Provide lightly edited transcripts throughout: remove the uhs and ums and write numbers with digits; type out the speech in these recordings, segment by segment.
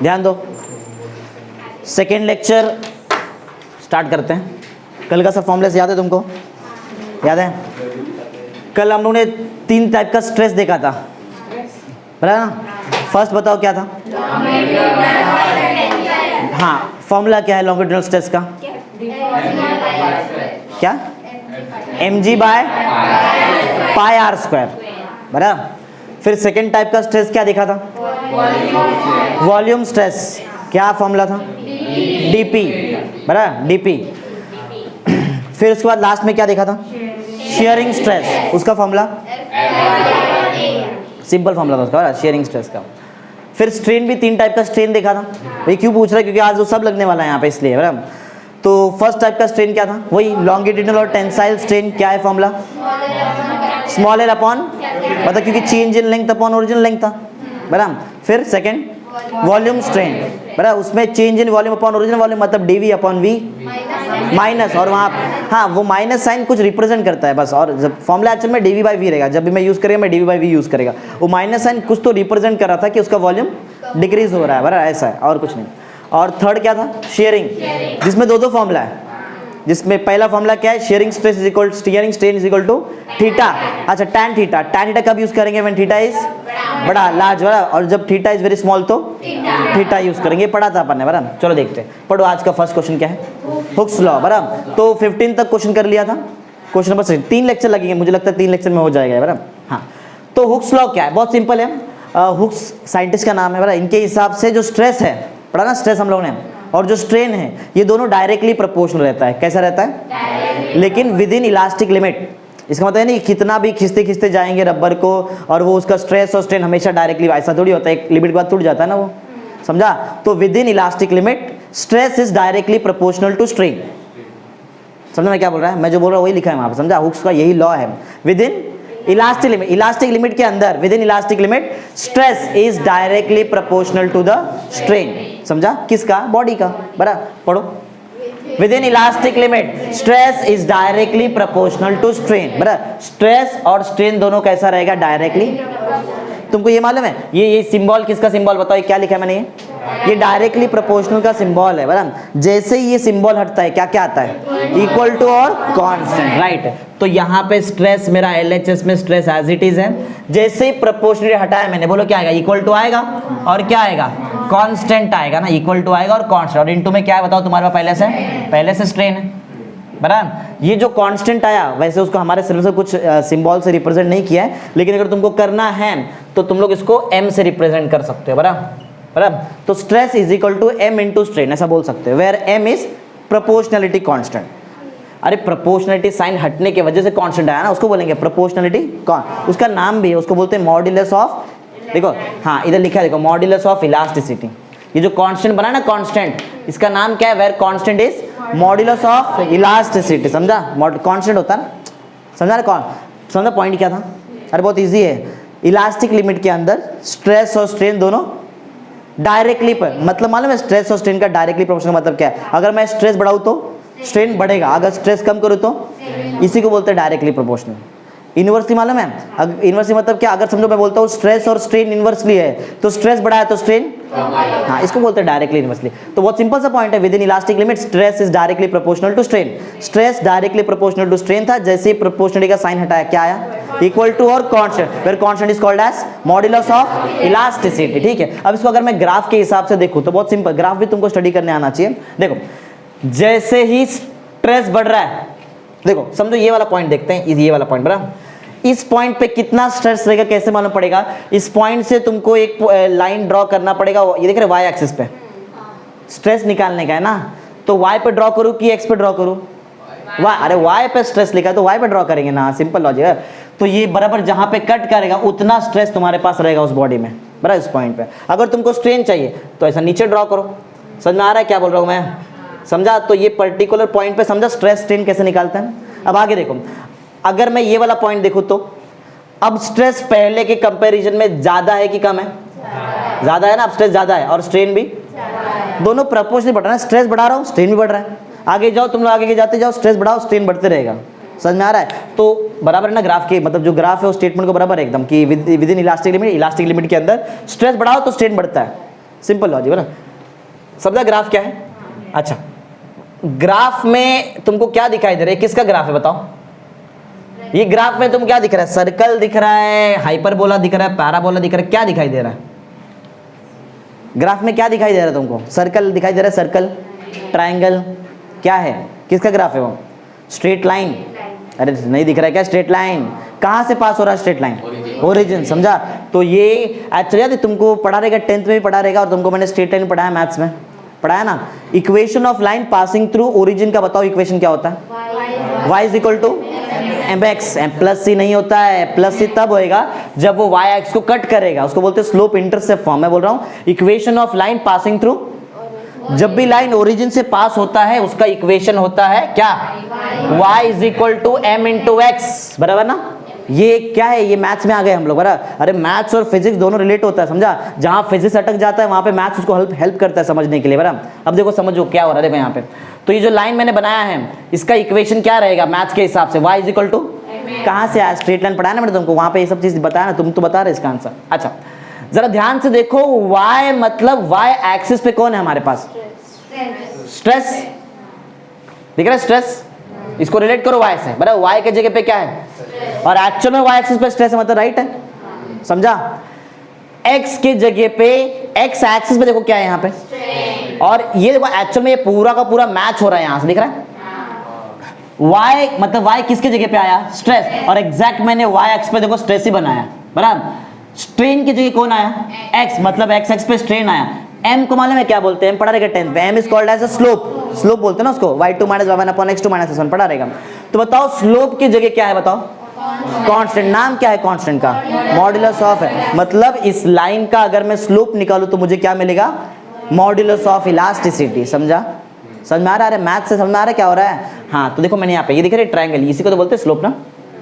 ध्यान दो, second lecture start करते हैं। कल का सब फॉर्मूलास याद है तुमको? याद है? कल हम लोगों ने 3 टाइप का स्ट्रेस देखा था, बराबर ना? फर्स्ट बताओ क्या था? हाँ, फॉर्मूला क्या है लॉन्गिट्यूडनल स्ट्रेस का? क्या? mg by pi r square, बराबर। फिर सेकेंड टाइप का स्ट्रेस क्या देखा था? Volume stress. क्या फॉर्मूला था? dp, बराबर, dp। फिर उसके बाद लास्ट में क्या देखा था? Sharing stress. उसका फॉर्मूला सिंपल फॉर्मूला था उसका, शेयरिंग स्ट्रेस का। फिर स्ट्रेन भी 3 टाइप का स्ट्रेन देखा था। भाई क्यों पूछ रहा है? क्योंकि आज वो सब लगने वाला है यहाँ पे, इसलिए, बराबर। तो फर्स्ट टाइप का स्ट्रेन क्या था? वही लॉन्गिट्यूडनल और टेंसाइल स्ट्रेन। क्या है फॉर्मूला? स्मॉल एल अपॉन, मतलब क्योंकि change in length upon original length था, बराबर। फिर सेकंड वॉल्यूम स्ट्रेन, बराबर, उसमें change in volume upon original volume, मतलब dv अपॉन v माइनस, और वहाँ हाँ वो माइनस साइन कुछ रिप्रेजेंट करता है बस। और जब फॉर्मूला एक्चुअल में dv बाई v रहेगा, जब भी मैं यूज़ करेगा मैं dv बाई v यूज़ करेगा। वो माइनस साइन कुछ तो रिप्रेजेंट कर रहा था कि उसका वॉल्यूम डिक्रीज हो रहा है, बराबर, ऐसा है और कुछ नहीं। और थर्ड क्या था? शेयरिंग, जिसमें 2 फॉर्मूला है। जिसमें पहला फॉर्मूला क्या है? Shearing stress is equal, shearing strain is equal to theta. अच्छा, tan थीटा। tan थीटा कब यूज करेंगे? व्हेन थीटा इज बड़ा, लार्ज, बड़ा। और जब थीटा इज वेरी स्मॉल तो थीटा यूज करेंगे। पढ़ा था अपन ने, बराबर। चलो देखते हैं, पढ़ो। आज का फर्स्ट क्वेश्चन क्या है? हुक्स लॉ, बराबर। तो 15 तक क्वेश्चन कर लिया था। क्वेश्चन नंबर 6, 3 लेक्चर लगेंगे, मुझे लगता है 3 लेक्चर में हो जाएगा, बराबर। हाँ, तो हुक्स लॉ क्या है? बहुत सिंपल है। हुक्स साइंटिस्ट का नाम है, बराबर। इनके हिसाब से जो स्ट्रेस है, पढ़ा ना स्ट्रेस हम लोगों ने, और जो स्ट्रेन है, ये दोनों डायरेक्टली प्रोपोर्शनल रहता है। कैसा रहता है? लेकिन विद इन इलास्टिक लिमिट। इसका मतलब है नहीं कितना भी खींचते खींचते जाएंगे रबर को और वो उसका स्ट्रेस और स्ट्रेन हमेशा डायरेक्टली, ऐसा थोड़ी होता है, एक लिमिट के बाद टूट जाता है ना वो, समझा? तो within elastic limit stress is directly proportional to strain. समझ में क्या बोल रहा है? मैं जो बोल रहा हूँ वही लिखा है वहाँ पे, समझा? हुक्स का यही लॉ है। Within elastic limit, elastic limit के अंदर, within elastic limit stress is directly proportional to the strain. समझा? किसका? बॉडी का, बराबर। पढ़ो। Within elastic limit stress is directly proportional to strain, बराबर। स्ट्रेस और स्ट्रेन दोनों कैसा रहेगा? डायरेक्टली। तुमको ये मालूम है? ये सिंबल किसका सिंबल? बताओ, क्या लिखा है मैंने? ये डायरेक्टली प्रोपोर्शनल का सिंबल है, बराबर। जैसे ही ये सिंबल हटता है, क्या क्या आता है? इक्वल टू और कांस्टेंट, राइट। तो यहाँ पे स्ट्रेस मेरा LHS में स्ट्रेस एज इट इज है। जैसे ही प्रोपोर्शनली हटाया मैंने, बोलो क्या आएगा? इक्वल टू आएगा, और क्या आएगा? कांस्टेंट आएगा ना, इक्वल टू आएगा और कांस्टेंट। और इनटू में क्या है बताओ? तुम्हारे पास पहले से स्ट्रेन है, बराबर। ये जो कांस्टेंट आया, वैसे उसको हमारे सिलेबस से कुछ सिंबल से रिप्रेजेंट नहीं किया है, लेकिन अगर तुमको करना है तो तुम लोग इसको m से रिप्रेजेंट कर सकते हो, बराबर। तो stress is equal to m into strain, ऐसा बोल सकते हो, where m is proportionality constant. अरे प्रोपोर्शनलिटी साइन हटने की वजह से कांस्टेंट आया ना, उसको बोलेंगे प्रोपोर्शनलिटी। उसका नाम भी है, उसको बोलते हैं मॉड्यूलस ऑफ, देखो हाँ इधर लिखा है, देखो, मॉड्यूलस ऑफ इलास्टिसिटी। ये जो कांस्टेंट बना ना, कांस्टेंट, इसका नाम क्या है? Where constant is modulus of elasticity. समझा? कांस्टेंट होता है ना, समझा ना? कौन समझा पॉइंट क्या था? अरे बहुत इजी है। इलास्टिक लिमिट के अंदर स्ट्रेस और स्ट्रेन दोनों डायरेक्टली पर, मतलब मालूम है स्ट्रेस और स्ट्रेन का डायरेक्टली प्रोपोर्शनल मतलब क्या है? अगर मैं स्ट्रेस बढ़ाऊं तो स्ट्रेन बढ़ेगा, अगर स्ट्रेस कम करूं तो, इसी को बोलते हैं डायरेक्टली प्रोपोर्शनल। इनवर्सली मालूम है? इनवर्सली मतलब क्या? अगर समझो मैं बोलता हूँ स्ट्रेस और स्ट्रेन इनवर्सली है, तो स्ट्रेस बढ़ा है तो स्ट्रेन, हाँ, इसको बोलते हैं डायरेक्टली इनवर्सली। तो बहुत सिंपल सा पॉइंट है, within elastic limit stress is directly proportional to strain. Stress directly proportional to strain था, जैसे ही प्रोपोर्शनलिटी का साइन हटाया, क्या आया? इक्वल टू और constant, where constant is called as modulus of elasticity. ठीक है, अब इसको अगर मैं ग्राफ के हिसाब से देखूं तो बहुत सिंपल, ग्राफ भी तुमको स्टडी करने आना चाहिए। देखो, जैसे ही स्ट्रेस बढ़ रहा है, देखो समझो ये वाला पॉइंट देखते हैं, ये वाला पॉइंट, बराबर। इस पॉइंट पे कितना स्ट्रेस रहेगा कैसे मालूम पड़ेगा? इस पॉइंट से तुमको एक लाइन ड्रॉ करना पड़ेगा, ये देख रहे वाई एक्सिस पे स्ट्रेस निकालने का है ना, तो वाई पे ड्रॉ करूं कि एक्स पे ड्रॉ करूं? वाई, अरे वाई पे स्ट्रेस लिखा है तो वाई पे ड्रॉ करेंगे ना, सिंपल लॉजिक है। तो ये बराबर जहां पे कट करेगा उतना स्ट्रेस तुम्हारे पास रहेगा उस बॉडी में, बराबर इस पॉइंट पे। अगर तुमको स्ट्रेन चाहिए तो ऐसा नीचे ड्रॉ करो। समझ में आ रहा है क्या बोल रहा हूं मैं? समझा? तो ये पर्टिकुलर पॉइंट पे समझा स्ट्रेस स्ट्रेन कैसे निकालते हैं। अब आगे देखो, अगर मैं ये वाला पॉइंट देखूं तो अब स्ट्रेस पहले के कंपैरिजन में ज्यादा है कि कम है? ज्यादा है ना, अब स्ट्रेस ज्यादा है और स्ट्रेन भी, दोनों प्रोपोर्शनली बढ़ रहा है। स्ट्रेस बढ़ा रहा हूं, स्ट्रेन भी बढ़ रहा है। आगे जाओ तुम लोग, आगे जाते जाओ, स्ट्रेस बढ़ाओ, स्ट्रेन बढ़ते रहेगा। समझ में आ रहा है? तो बराबर है ना ग्राफ के, मतलब जो ग्राफ है वो स्टेटमेंट को बराबर है एकदम कि विद इन इलास्टिक लिमिट के अंदर स्ट्रेस बढ़ाओ तो स्ट्रेन बढ़ता है। सिंपल लॉजिक है ना। समझा ग्राफ क्या है? अच्छा, ग्राफ में तुमको क्या दिखाई दे रहा है? किसका ग्राफ है बताओ? ये ग्राफ में तुम क्या दिख रहा है? सर्कल दिख रहा है, हाइपरबोला दिख रहा है, पैराबोला दिख रहा है, क्या दिखाई दे रहा है ग्राफ में? क्या दिखाई दे रहा है तुमको? सर्कल दिखाई दे रहा है, सर्कल, ट्रायंगल, क्या है? किसका ग्राफ है वो? Straight line. अरे नहीं दिख रहा है क्या स्ट्रेट लाइन? कहाँ से पास हो रहा है स्ट्रेट लाइन? ओरिजिन। समझा? तो ये एक्चुअली याद तुमको पढ़ा रहेगा, 10th में भी पढ़ा रहेगा, और तुमको मैंने स्ट्रेट लाइन पढ़ाया, मैथ्स में पढ़ाया ना। Equation of line passing through origin का बताओ, इक्वेशन क्या होता है? y is equal to mx। Plus C नहीं होता है, प्लस सी तब होएगा जब वो y एक्स को कट करेगा, उसको बोलते हैं स्लोप इंटरसेप्ट फॉर्म। मैं बोल रहा हूँ equation of line passing through, जब भी लाइन ओरिजिन से पास होता है उसका इक्वेशन होता है क्या? y is equal to m into x, बराबर ना। ये क्या है? ये मैथ्स में आ गए हम लोग, बराबर। अरे मैथ्स और फिजिक्स दोनों रिलेट होता है, समझा? जहां फिजिक्स अटक जाता है वहां पे मैथ्स उसको हेल्प करता है समझने के लिए, बराबर। अब देखो समझो क्या हो रहा है, देखो यहाँ पे। तो ये जो लाइन मैंने बनाया है इसका इक्वेशन क्या रहेगा मैथ्स के हिसाब से? y इज इक्वल टू, कहाँ से आया? स्ट्रेट लाइन पढ़ाया ना मैंने तुमको, वहां पे ये सब चीज बताया ना, तुम तो बता रहे इसका आंसर। अच्छा जरा ध्यान से देखो, y मतलब y एक्सिस पे कौन है हमारे पास? स्ट्रेस। दिख रहा है स्ट्रेस? इसको रिलेट करो y से, बराबर। y के जगह पे क्या है? और एक्चुअल में y एक्सिस पे स्ट्रेस है, मतलब राइट है, समझा? x के जगह पे, x एक्सिस पे देखो क्या है यहाँ पे, और ये देखो एक्चुअल में ये पूरा का पूरा मैच हो रहा है यहाँ से, दिख रहा है? y मतलब y किसके जगह पे आया? स्ट्रेस। और एग्जैक्ट मैंने y एक्स पे देखो स्ट्रेस ही बनाया, बराबर। स्ट्रेन की जगह कौन आया? x, मतलब x एक्स पे स्ट्रेन आया। m को मालूम है क्या बोलते हैं? m पढ़ा रहेगा 10th पे, m is called as a slope. Slope बोलते हैं ना उसको, y2 minus y1 upon x2 minus x1 पढ़ा रहेगा। तो बताओ स्लोप की जगह क्या है बताओ? कांस्टेंट। नाम क्या है कांस्टेंट का? मॉड्यूलस ऑफ है। मतलब इस लाइन का अगर मैं स्लोप निकालूं तो मुझे क्या मिलेगा? Modulus of elasticity. समझा? समझ में आ रहा है? मैथ से समझ में आ रहा है क्या हो रहा है? हाँ, तो देखो मैंने यहाँ पे ये दिख रहा है ट्रायंगल, इसी को तो बोलते हैं स्लोप ना,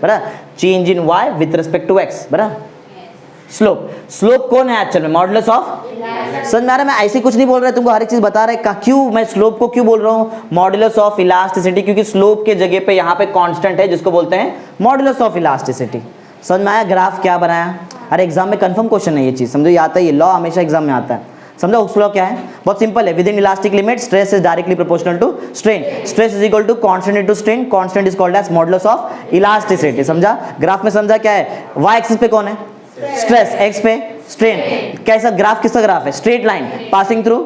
बराबर। Change in y with respect to x, बराबर। स्लोप, स्लोप कौन है एक्चुअल में? Modulus of. समझ में आ रहा है? मैं ऐसे कुछ नहीं बोल रहा, तुमको हर एक चीज बता रहा है। क्यों मैं स्लोप को क्यों बोल रहा हूँ मॉडुलस ऑफ इलास्टिसिटी? क्योंकि स्लोप के जगह पे यहाँ पे कांस्टेंट है जिसको बोलते हैं मॉडुलस ऑफ इलास्टिसिटी। समझ में आया? ग्राफ क्या बनाया? अरे एग्जाम में कंफर्म क्वेश्चन है ये चीज, समझो, ये आता है, ये लॉ हमेशा एग्जाम में आता है। समझो हुक्स लॉ क्या है? बहुत सिंपल है। Within elastic limit stress is directly proportional to strain. Stress is equal to constant into strain. Constant is called as modulus of elasticity. समझा? ग्राफ में समझा क्या है? y एक्सिस पे कौन है? स्ट्रेस, x पे स्ट्रेन। कैसा ग्राफ? किसका ग्राफ है? Straight line passing through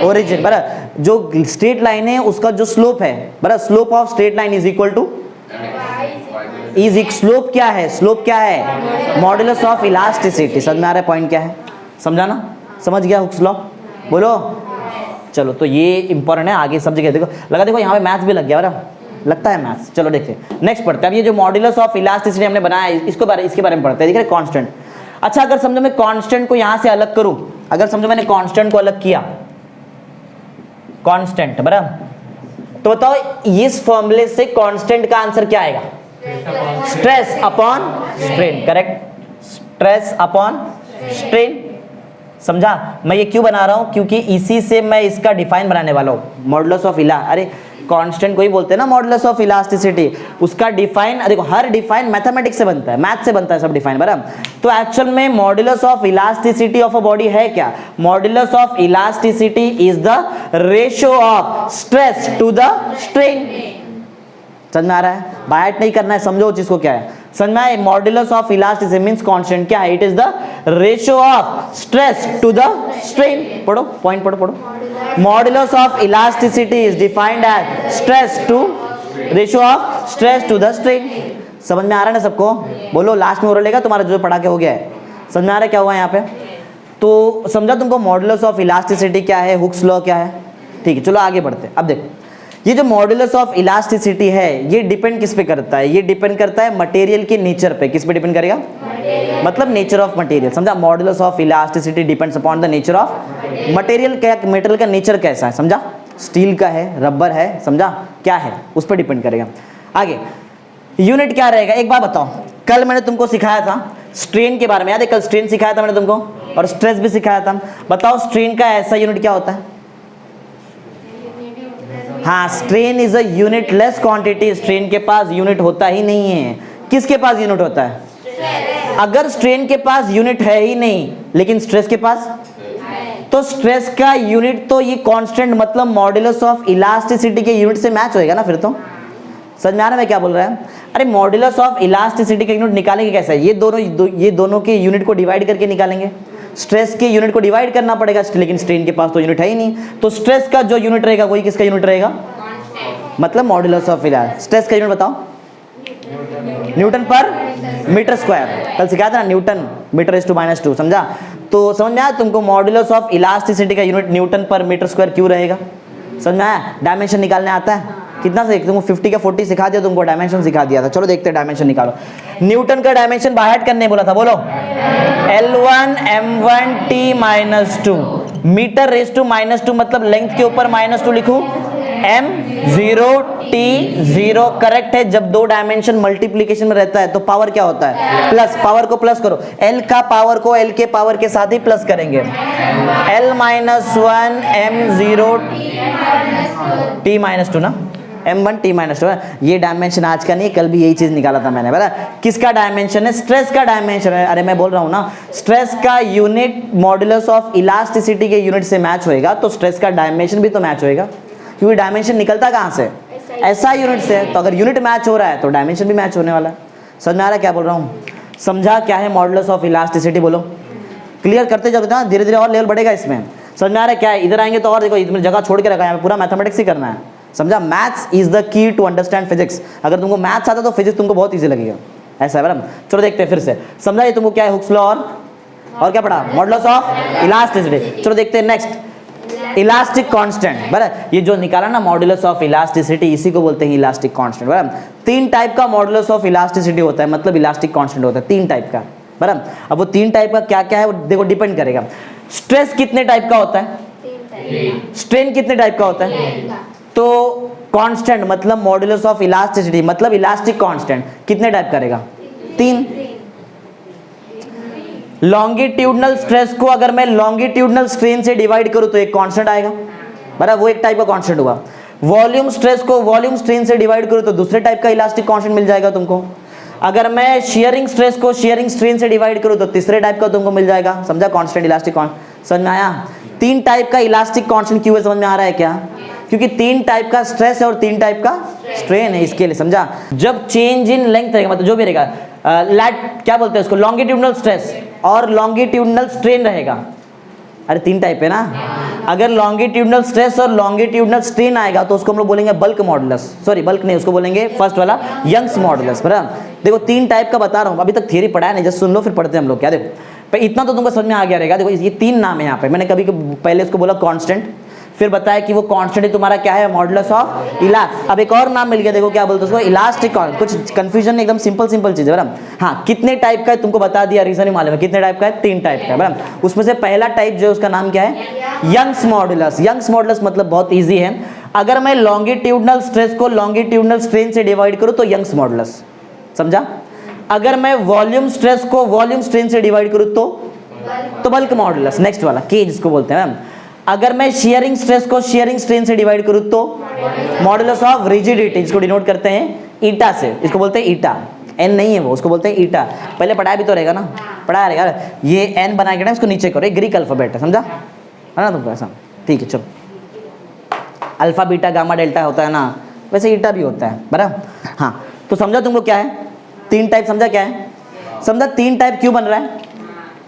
origin, बराबर। जो स्ट्रेट लाइन है उसका जो स्लोप है, बराबर, slope of straight line is equal to slope क्या है? स्लोप क्या है? Modulus of elasticity. समझ में आ रहा है पॉइंट क्या है? समझा ना? समझ गया हुक्स लॉ? बोलो। चलो, तो ये इंपॉर्टेंट है, आगे सब जगह देखो लगा। देखो यहाँ पे मैथ्स भी लग गया, बराबर, लगता है मैथ्स। चलो देखते नेक्स्ट पढ़ते हैं। अब ये जो मॉडुलस ऑफ इलास्टिसिटी हमने बनाया इसके बारे में पढ़ते हैं। दिख रहा है कांस्टेंट। अच्छा, अगर समझो मैं कांस्टेंट को यहाँ से अलग करूं, अगर समझो मैंने कांस्टेंट को अलग किया, कांस्टेंट, बराबर, तो बताओ इस फॉर्मूले से कांस्टेंट का आंसर क्या आएगा? Stress upon strain. Correct, stress upon strain. समझा? मैं ये क्यों बना रहा हूं? क्योंकि इसी से मैं इसका डिफाइन बनाने वाला हूं, मॉडुलस ऑफ अरे कांस्टेंट को ही बोलते हैं ना मॉडुलस ऑफ इलास्टिसिटी। उसका डिफाइन देखो, हर डिफाइन मैथमेटिक्स से बनता है, मैथ से बनता है सब डिफाइन, बराबर। तो एक्चुअल में modulus of elasticity of a body है क्या? Modulus of elasticity is the ratio of stress to the strain. समझ में आ रहा है? बायट नहीं करना है, समझो चीज को क्या है। समझ में आए? Modulus of elasticity means constant क्या है? It is the ratio of stress to the strain. पढ़ो पॉइंट, पढ़ो। Modulus of elasticity is defined as stress to ratio of stress to the strain. समझ में आ रहा है ना सबको? बोलो, लास्ट में ओरल लेगा तुम्हारा जो पढ़ा के हो गया है। समझ में आ रहा है क्या हुआ यहाँ पे? तो समझा तुमको मॉडुलस ऑफ इलास्टिसिटी क्या है, हुक्स लॉ क्या है? ठीक है, चलो आगे बढ़ते हैं। अब देखो, ये जो मॉडुलस ऑफ इलास्टिसिटी है ये डिपेंड किस पे करता है? ये डिपेंड करता है मटेरियल के नेचर पे। किस पे डिपेंड करेगा? मतलब नेचर ऑफ मटेरियल। समझा? Modulus of elasticity depends upon the nature of material. क्या मटेरियल का नेचर कैसा है? समझा? स्टील का है, रबर है, समझा? क्या है उस पर डिपेंड करेगा। आगे यूनिट क्या रहेगा? एक बात बताओ, कल मैंने तुमको सिखाया था स्ट्रेन के बारे में, याद है? कल स्ट्रेन सिखाया था मैंने तुमको, और स्ट्रेस भी सिखाया था। बताओ स्ट्रेन का ऐसा यूनिट क्या होता है? हाँ, strain is a unitless quantity, strain के पास यूनिट होता ही नहीं है। किसके पास यूनिट होता है? अगर स्ट्रेन के पास यूनिट है ही नहीं लेकिन स्ट्रेस के पास, तो स्ट्रेस का यूनिट तो ये कांस्टेंट मतलब मॉड्यूलस ऑफ इलास्टिसिटी के यूनिट से मैच होएगा ना। फिर तो समझ में आ रहा है मैं क्या बोल रहा है? अरे मॉड्यूलस ऑफ इलास्टिसिटी का यूनिट निकालेंगे कैसे? ये दोनों के यूनिट को डिवाइड करके निकालेंगे। स्ट्रेस के यूनिट को डिवाइड करना पड़ेगा, लेकिन स्ट्रेन के पास तो यूनिट है ही नहीं, तो स्ट्रेस का जो यूनिट रहेगा वही किसका यूनिट रहेगा? मतलब मॉड्यूलस ऑफ इलास्टिसिटी। स्ट्रेस का यूनिट बताओ, न्यूटन पर मीटर स्क्वायर। कल सिखाया था ना, न्यूटन मीटर इज टू -2, समझा? तो समझ में आया तुमको मॉड्यूलस ऑफ इलास्टिसिटी का यूनिट न्यूटन पर मीटर स्क्वायर क्यों रहेगा? समझ में आया? डायमेंशन निकालने आता है? कितना से तुमको 50 का 40 सिखा दिया, तुमको डायमेंशन सिखा दिया था। चलो देखते हैं डायमेंशन निकालो। न्यूटन का डायमेंशन बाय हार्ट करने बोला था, बोलो। L1 M1 T-2 metre raise to -2 मतलब लेंथ के ऊपर -2 लिखूं। M0 T0 करेक्ट है। जब दो डायमेंशन मल्टीप्लीकेशन में रहता है तो पावर क्या होता है? प्लस। पावर को प्लस करो, L का पावर को L के पावर के साथ ही प्लस करेंगे। L-1 M0 T-2 ना, M1 T-2 है। ये डायमेंशन आज का नहीं, कल भी यही चीज निकाला था मैंने, बराबर? किसका डायमेंशन है? स्ट्रेस का डायमेंशन है। अरे मैं बोल रहा हूँ ना, स्ट्रेस का यूनिट मॉड्यूलस ऑफ इलास्टिसिटी के यूनिट से मैच होएगा तो स्ट्रेस का डायमेंशन भी तो मैच होएगा, क्योंकि डायमेंशन निकलता कहाँ से? ऐसा यूनिट से। तो अगर यूनिट मैच हो रहा है तो डायमेंशन भी मैच होने वाला है। समझ में आ रहा है क्या बोल रहा हूँ? समझा क्या है मॉड्यूलस ऑफ इलास्टिसिटी? बोलो। क्लियर करते जाओ ना, धीरे धीरे और लेवल बढ़ेगा इसमें। समझ में आ रहा है क्या है? इधर आएंगे तो और देखो, इधर जगह छोड़ के रखा है, पूरा मैथमेटिक्स ही करना है, समझा? Maths is the key to understand physics. अगर तुमको मैथ्स आता तो फिजिक्स तुमको बहुत इजी लगेगा, ऐसा है बराबर? चलो देखते हैं फिर से। समझा ये तुमको क्या है? हुक्स लॉ और क्या पढ़ा? Modulus of elasticity. चलो देखते हैं नेक्स्ट, इलास्टिक कांस्टेंट। बराबर? ये जो निकाला ना मॉडुलस ऑफ इलास्टिसिटी, इसी को बोलते हैं इलास्टिक कांस्टेंट। बराबर? 3 टाइप का मॉडुलस ऑफ इलास्टिसिटी होता है, मतलब इलास्टिक कांस्टेंट होता है 3 टाइप का। बराबर? अब वो 3 टाइप का क्या क्या है वो देखो, डिपेंड करेगा। स्ट्रेस कितने टाइप का होता है? स्ट्रेन कितने टाइप का होता है? तो कांस्टेंट मतलब मॉडुलस ऑफ इलास्टिसिटी मतलब इलास्टिक कांस्टेंट कितने टाइप करेगा? 3। लॉन्गिट्यूडनल स्ट्रेस को अगर मैं लॉन्गिट्यूडनल स्ट्रेन से डिवाइड करूं तो एक कांस्टेंट आएगा, बराबर? वो एक टाइप का कांस्टेंट हुआ। वॉल्यूम स्ट्रेस को वॉल्यूम स्ट्रेन से डिवाइड करूं तो दूसरे टाइप का इलास्टिक कांस्टेंट मिल जाएगा तुमको। अगर मैं शियरिंग स्ट्रेस को शियरिंग स्ट्रेन से डिवाइड करूं तो तीसरे टाइप का तुमको मिल जाएगा, समझा? Constant elastic constant. समझ में आया? 3 टाइप का इलास्टिक कांस्टेंट क्यों है, समझ में आ रहा है क्या? क्योंकि 3 टाइप का स्ट्रेस है और 3 टाइप का स्ट्रेन है, इसके लिए, समझा? जब चेंज इन लेंथ रहेगा, मतलब जो भी रहेगा, क्या बोलते हैं उसको, लॉन्गिट्यूडनल स्ट्रेस और लॉन्गिट्यूडनल स्ट्रेन रहेगा। अरे 3 टाइप है ना। अगर लॉन्गिट्यूडनल स्ट्रेस और लॉन्गिट्यूडनल स्ट्रेन आएगा तो उसको हम लोग बोलेंगे बल्क मॉडुलस, सॉरी बल्क नहीं, उसको बोलेंगे फर्स्ट वाला यंग्स मॉडुलस। बराबर? देखो 3 टाइप का बता रहा हूँ, अभी तक थियरी पढ़ा है नहीं, जस्ट सुन लो फिर पढ़ते हैं हम लोग। क्या देखो, इतना तो तुमको समझ में आ गया रहेगा। देखो ये 3 नाम है यहाँ पे, मैंने कभी पहले इसको बोला कांस्टेंट, फिर बताया कि वो कांस्टेंट तुम्हारा क्या है, मॉडुलस ऑफ इला। अब एक और नाम मिल गया, देखो क्या बोलते हैं उसको, इलास्टिक। कुछ कंफ्यूजन नहीं, एकदम सिंपल चीज है। बराबर? हाँ, कितने टाइप का है तुमको बता दिया, रीजन ही मालूम है कितने टाइप का है, 3 टाइप का है। बराबर? उसमें से पहला टाइप जो है उसका नाम क्या है, यंग्स मॉडुलस। यंग्स मॉडुलस मतलब बहुत ईजी है। अगर मैं लॉन्गिट्यूडनल स्ट्रेस को लॉन्गिट्यूडनल स्ट्रेन से डिवाइड करूं तो यंग्स मॉडुलस, समझा? अगर मैं वॉल्यूम स्ट्रेस को वॉल्यूम स्ट्रेन से डिवाइड करूं तो बल्क मॉडुलस, नेक्स्ट वाला के जिसको बोलते हैं। अगर मैं शियरिंग स्ट्रेस को शियरिंग स्ट्रेन से डिवाइड करूं तो मॉडुलस ऑफ रिजिडिटी, इसको डिनोट करते हैं ईटा से, इसको बोलते हैं ईटा। एन नहीं है वो, उसको बोलते हैं ईटा। पहले पढ़ाया भी तो रहेगा ना, पढ़ाया रहेगा। ये एन बना के ना इसको नीचे करो, ग्रीक अल्फाबेट है, समझा? है ना तुमको ऐसा? ठीक है, चलो। अल्फा बीटा गामा डेल्टा होता है ना, वैसे ईटा भी होता है। बराबर? हाँ, तो समझा तुमको क्या है 3 टाइप, समझा क्या है? समझा 3 टाइप क्यों बन रहा है?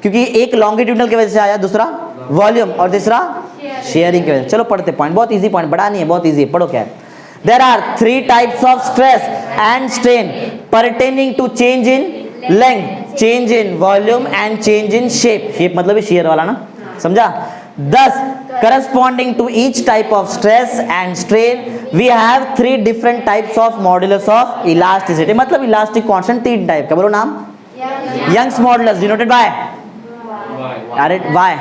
क्योंकि एक लॉन्गिट्यूडनल की वजह से आया, दूसरा वॉल्यूम और तीसरा शेयरिंग की वजह से। चलो पढ़ते पॉइंट, बहुत इजी पॉइंट, बड़ा नहीं है, बहुत इजी है। पढ़ो क्या है। There are 3 types of stress and strain pertaining to change in length, change in volume and change in shape. Shape मतलब शेयर वाला ना, समझा? Thus, corresponding to each type of stress and strain, we have 3 different types of modulus of elasticity. मतलब elastic constant 3 type का, बोलो नाम। Young's modulus denoted by अरे y,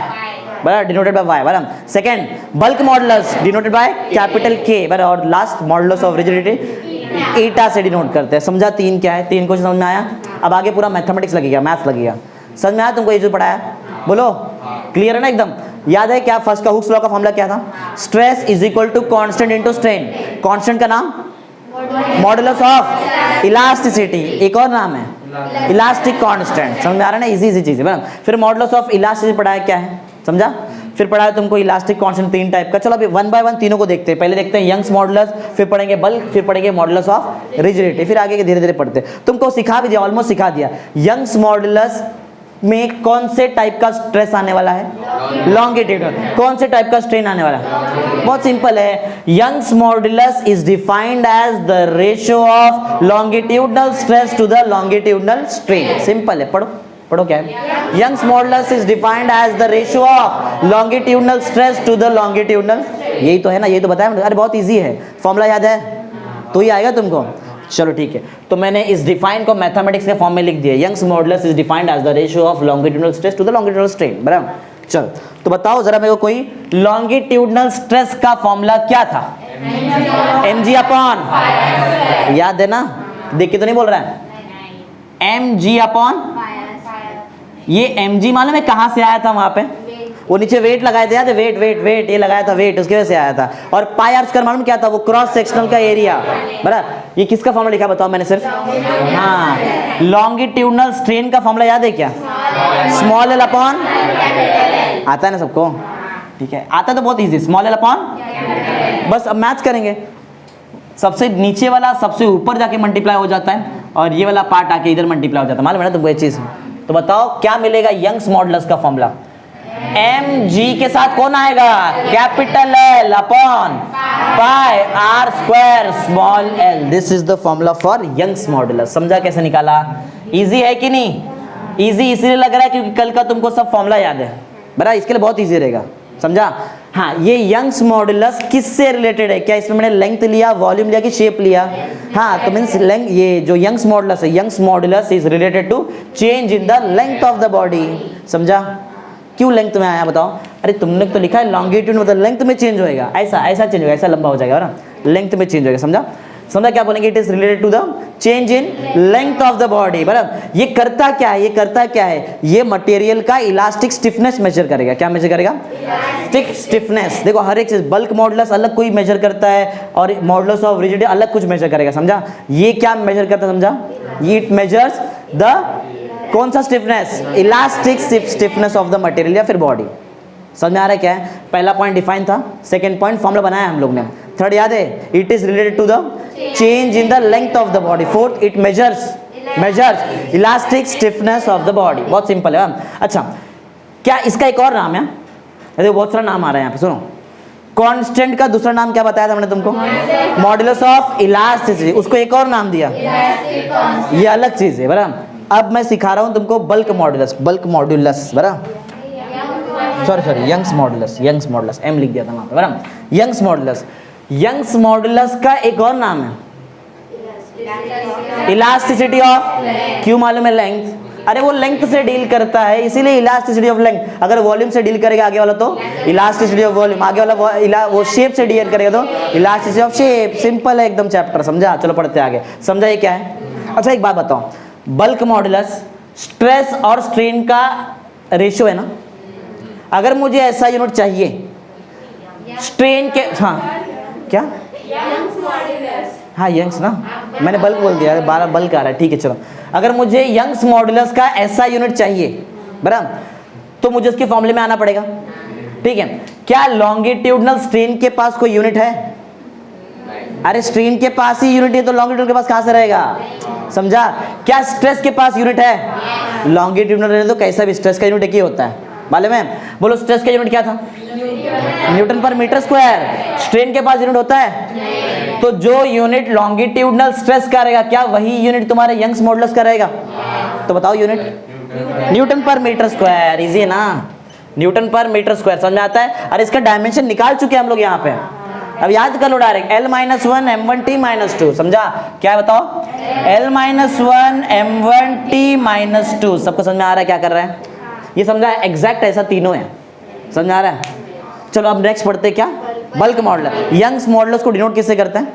बराबर? डिनोटेड बाय y, बराबर? Second, bulk modulus denoted by capital K, बराबर? और last modulus of rigidity ईटा से डिनोट करते हैं। समझा 3 क्या है? 3 को समझ में आया? अब आगे पूरा मैथमेटिक्स लगेगा, मैथ्स लगेगा। समझ में आया तुमको ये जो पढ़ाया? बोलो क्लियर है ना एकदम? याद है क्या फर्स्ट का हुक्स लॉ का फॉर्मूला क्या था? Stress is equal to constant into strain. Constant का नाम मॉडुलस ऑफ इलास्टिसिटी, एक और नाम है इलास्टिक कांस्टेंट। समझ में आ रहा है ना? इजी इजी चीज है बराबर। फिर मॉडुलस ऑफ इलास्टिसिटी पढ़ाया क्या है, समझा? फिर पढ़ाया तुमको इलास्टिक कांस्टेंट 3 टाइप का। चलो अभी वन बाय वन तीनों को देखते हैं। पहले देखते हैं यंग्स मॉडुलस, फिर पढ़ेंगे बल्क, फिर पढ़ेंगे मॉडुलस ऑफ रिजिडिटी, फिर आगे के धीरे धीरे पढ़ते हैं। तुमको सिखा भी दिया, ऑलमोस्ट सिखा दिया। यंग्स मॉडुलस में कौन से टाइप का स्ट्रेस आने वाला है? लॉन्गिट्यूडनल। कौन से टाइप का स्ट्रेन आने वाला है? बहुत सिंपल है, Young's modulus is defined as the ratio of longitudinal stress to the longitudinal strain. Simple है, पढ़ो पढ़ो क्या है? Young's modulus is defined as the ratio of longitudinal stress to the longitudinal, यही तो है ना, यही तो बताया। अरे बहुत इजी है, फॉर्मूला याद है तो ही आएगा तुमको। चलो ठीक है, तो मैंने इस डिफाइन को मैथमेटिक्स के फॉर्म में लिख दिया। Young's modulus is defined as the ratio of longitudinal stress to the longitudinal strain, बराबर। चलो तो बताओ जरा मेरे को, कोई लॉन्गिट्यूडनल स्ट्रेस का फॉर्मूला क्या था? mg अपॉन, याद है ना? देख के तो नहीं बोल रहा है, mg अपॉन, ये mg मालूम है कहां से आया था? वहां पे वो नीचे वेट लगाए थे, याद है? वेट वेट वेट, ये लगाया था वेट, उसकी वजह से आया था। और पाई आर स्क्वायर मालूम क्या था? वो क्रॉस सेक्शनल का एरिया, बराबर। ये किसका फॉर्मूला लिखा बताओ मैंने सिर्फ? हाँ, लॉन्गिट्यूडनल स्ट्रेन का फॉर्मूला याद है क्या? स्मॉल एल अपॉन, आता है ना सबको? ठीक है, आता तो बहुत इजी, स्मॉल एल अपॉन। बस अब मैच करेंगे, सबसे नीचे वाला सबसे ऊपर जाके मल्टीप्लाई हो जाता है और ये वाला पार्ट आके इधर मल्टीप्लाई हो जाता है, मालूम है ना तुमको ये चीज? तो बताओ क्या मिलेगा यंग्स मॉडुलस का फॉर्मूला? mg के साथ कौन आएगा? Capital L upon pi r square small l। This is the formula for Young's modulus. समझा कैसे निकाला? इजी है कि नहीं? इजी इसलिए लग रहा है क्योंकि कल का तुमको सब फॉर्मूला याद है, बराबर। इसके लिए बहुत इजी रहेगा, समझा? हाँ, ये यंग्स मॉडुलस किससे रिलेटेड है? क्या इसमें मैंने लेंथ लिया, वॉल्यूम लिया कि शेप लिया? हाँ, तो मीन्स लेंथ, ये जो यंग्स मॉडुलस है, Young's modulus is related to change in the length of the body. समझा? क्यों लेंथ में आया बताओ? अरे तुमने तो लिखा है लॉन्गिट्यूड, मतलब लेंथ में चेंज होएगा, ऐसा ऐसा चेंज होगा, ऐसा लंबा हो जाएगा ना, लेंथ में चेंज होगा। समझा? समझा क्या बोलेंगे? It is related to the change in length of the body, बराबर। ये करता क्या है? ये करता क्या है? ये मटेरियल का इलास्टिक स्टिफनेस मेजर करेगा। क्या मेजर करेगा? Elastic stiffness. देखो हर एक चीज, बल्क मॉडुलस अलग कोई मेजर करता है और मॉडुलस ऑफ रिजिडिटी अलग कुछ मेजर करेगा, समझा? ये क्या मेजर करता है? समझा? ये इट मेजर्स द कौन सा stiffness? Elastic stiffness of the material या फिर बॉडी। समझ में आ रहा है क्या है? पहला पॉइंट डिफाइन था, सेकंड पॉइंट फॉर्मूला बनाया हम लोग ने, थर्ड याद है? It is related to the change in the length of the body, fourth it measures elastic stiffness of the body. बहुत सिंपल है। अच्छा, क्या इसका एक और नाम है? अरे बहुत सारा नाम आ रहा है यहाँ पे, सुनो। कांस्टेंट का दूसरा नाम क्या बताया था मैंने तुमको? Modulus of elasticity. उसको एक और नाम दिया, ये अलग चीज है, बराबर। अब मैं सिखा रहा हूं तुमको बल्क मॉडुलस, बराबर। सॉरी यंग्स मॉडुलस, एम लिख दिया था वहां पे, बराबर। यंग्स मॉडुलस का एक और नाम है इलास्टिसिटी ऑफ, क्यों मालूम है? लेंथ। अरे वो लेंथ से डील करता है, इसीलिए इलास्टिसिटी ऑफ लेंथ। अगर वॉल्यूम से डील करेगा आगे वाला तो इलास्टिसिटी ऑफ वॉल्यूम, आगे वाला वो शेप से डील करेगा तो इलास्टिसिटी ऑफ शेप। सिंपल है एकदम चैप्टर, समझा? चलो पढ़ते आगे, समझा ये क्या है? अच्छा एक बात बताओ, बल्क मॉडुलस स्ट्रेस और स्ट्रेन का रेशियो है ना। अगर मुझे ऐसा यूनिट चाहिए स्ट्रेन के, हाँ क्या? हाँ यंग्स ना, मैंने बल्क बोल दिया, 12 बल्क आ रहा है, ठीक है। चलो अगर मुझे यंग्स मॉडुलस का ऐसा यूनिट चाहिए, बराबर, तो मुझे उसके फॉर्मूले में आना पड़ेगा, ठीक है। क्या लॉन्गिट्यूडनल स्ट्रेन के पास कोई यूनिट है? अरे स्ट्रेन के पास ही यूनिट है तो लॉन्गिट्यूड के पास कहां से रहेगा? समझा? क्या स्ट्रेस के पास यूनिट है? लॉन्गिट्यूडनल रहने तो कैसा भी स्ट्रेस का यूनिट एक ही होता है, मालूम है? बोलो स्ट्रेस का यूनिट क्या था? न्यूटन पर मीटर स्क्वायर। स्ट्रेन के पास यूनिट होता है? तो जो यूनिट लॉन्गिट्यूडनल स्ट्रेस का रहेगा, क्या वही यूनिट तुम्हारे यंग्स मॉडुलस का रहेगा? तो बताओ यूनिट, न्यूटन पर मीटर स्क्वायर। इजी है ना, न्यूटन पर मीटर स्क्वायर, समझ में आता है? और इसका डायमेंशन निकाल चुके हैं हम लोग यहाँ पे, अब याद कर लो डायरेक्ट, L-1 M1T-2। समझा? क्या है बताओ? L-1 M1T-2। सबको समझ में आ रहा है क्या कर रहा है? ये समझा? एग्जैक्ट ऐसा तीनों है, समझ में आ रहा है? चलो अब नेक्स्ट पढ़ते क्या? Bulk modulus. यंग्स मॉडुलस को डिनोट किससे करते हैं?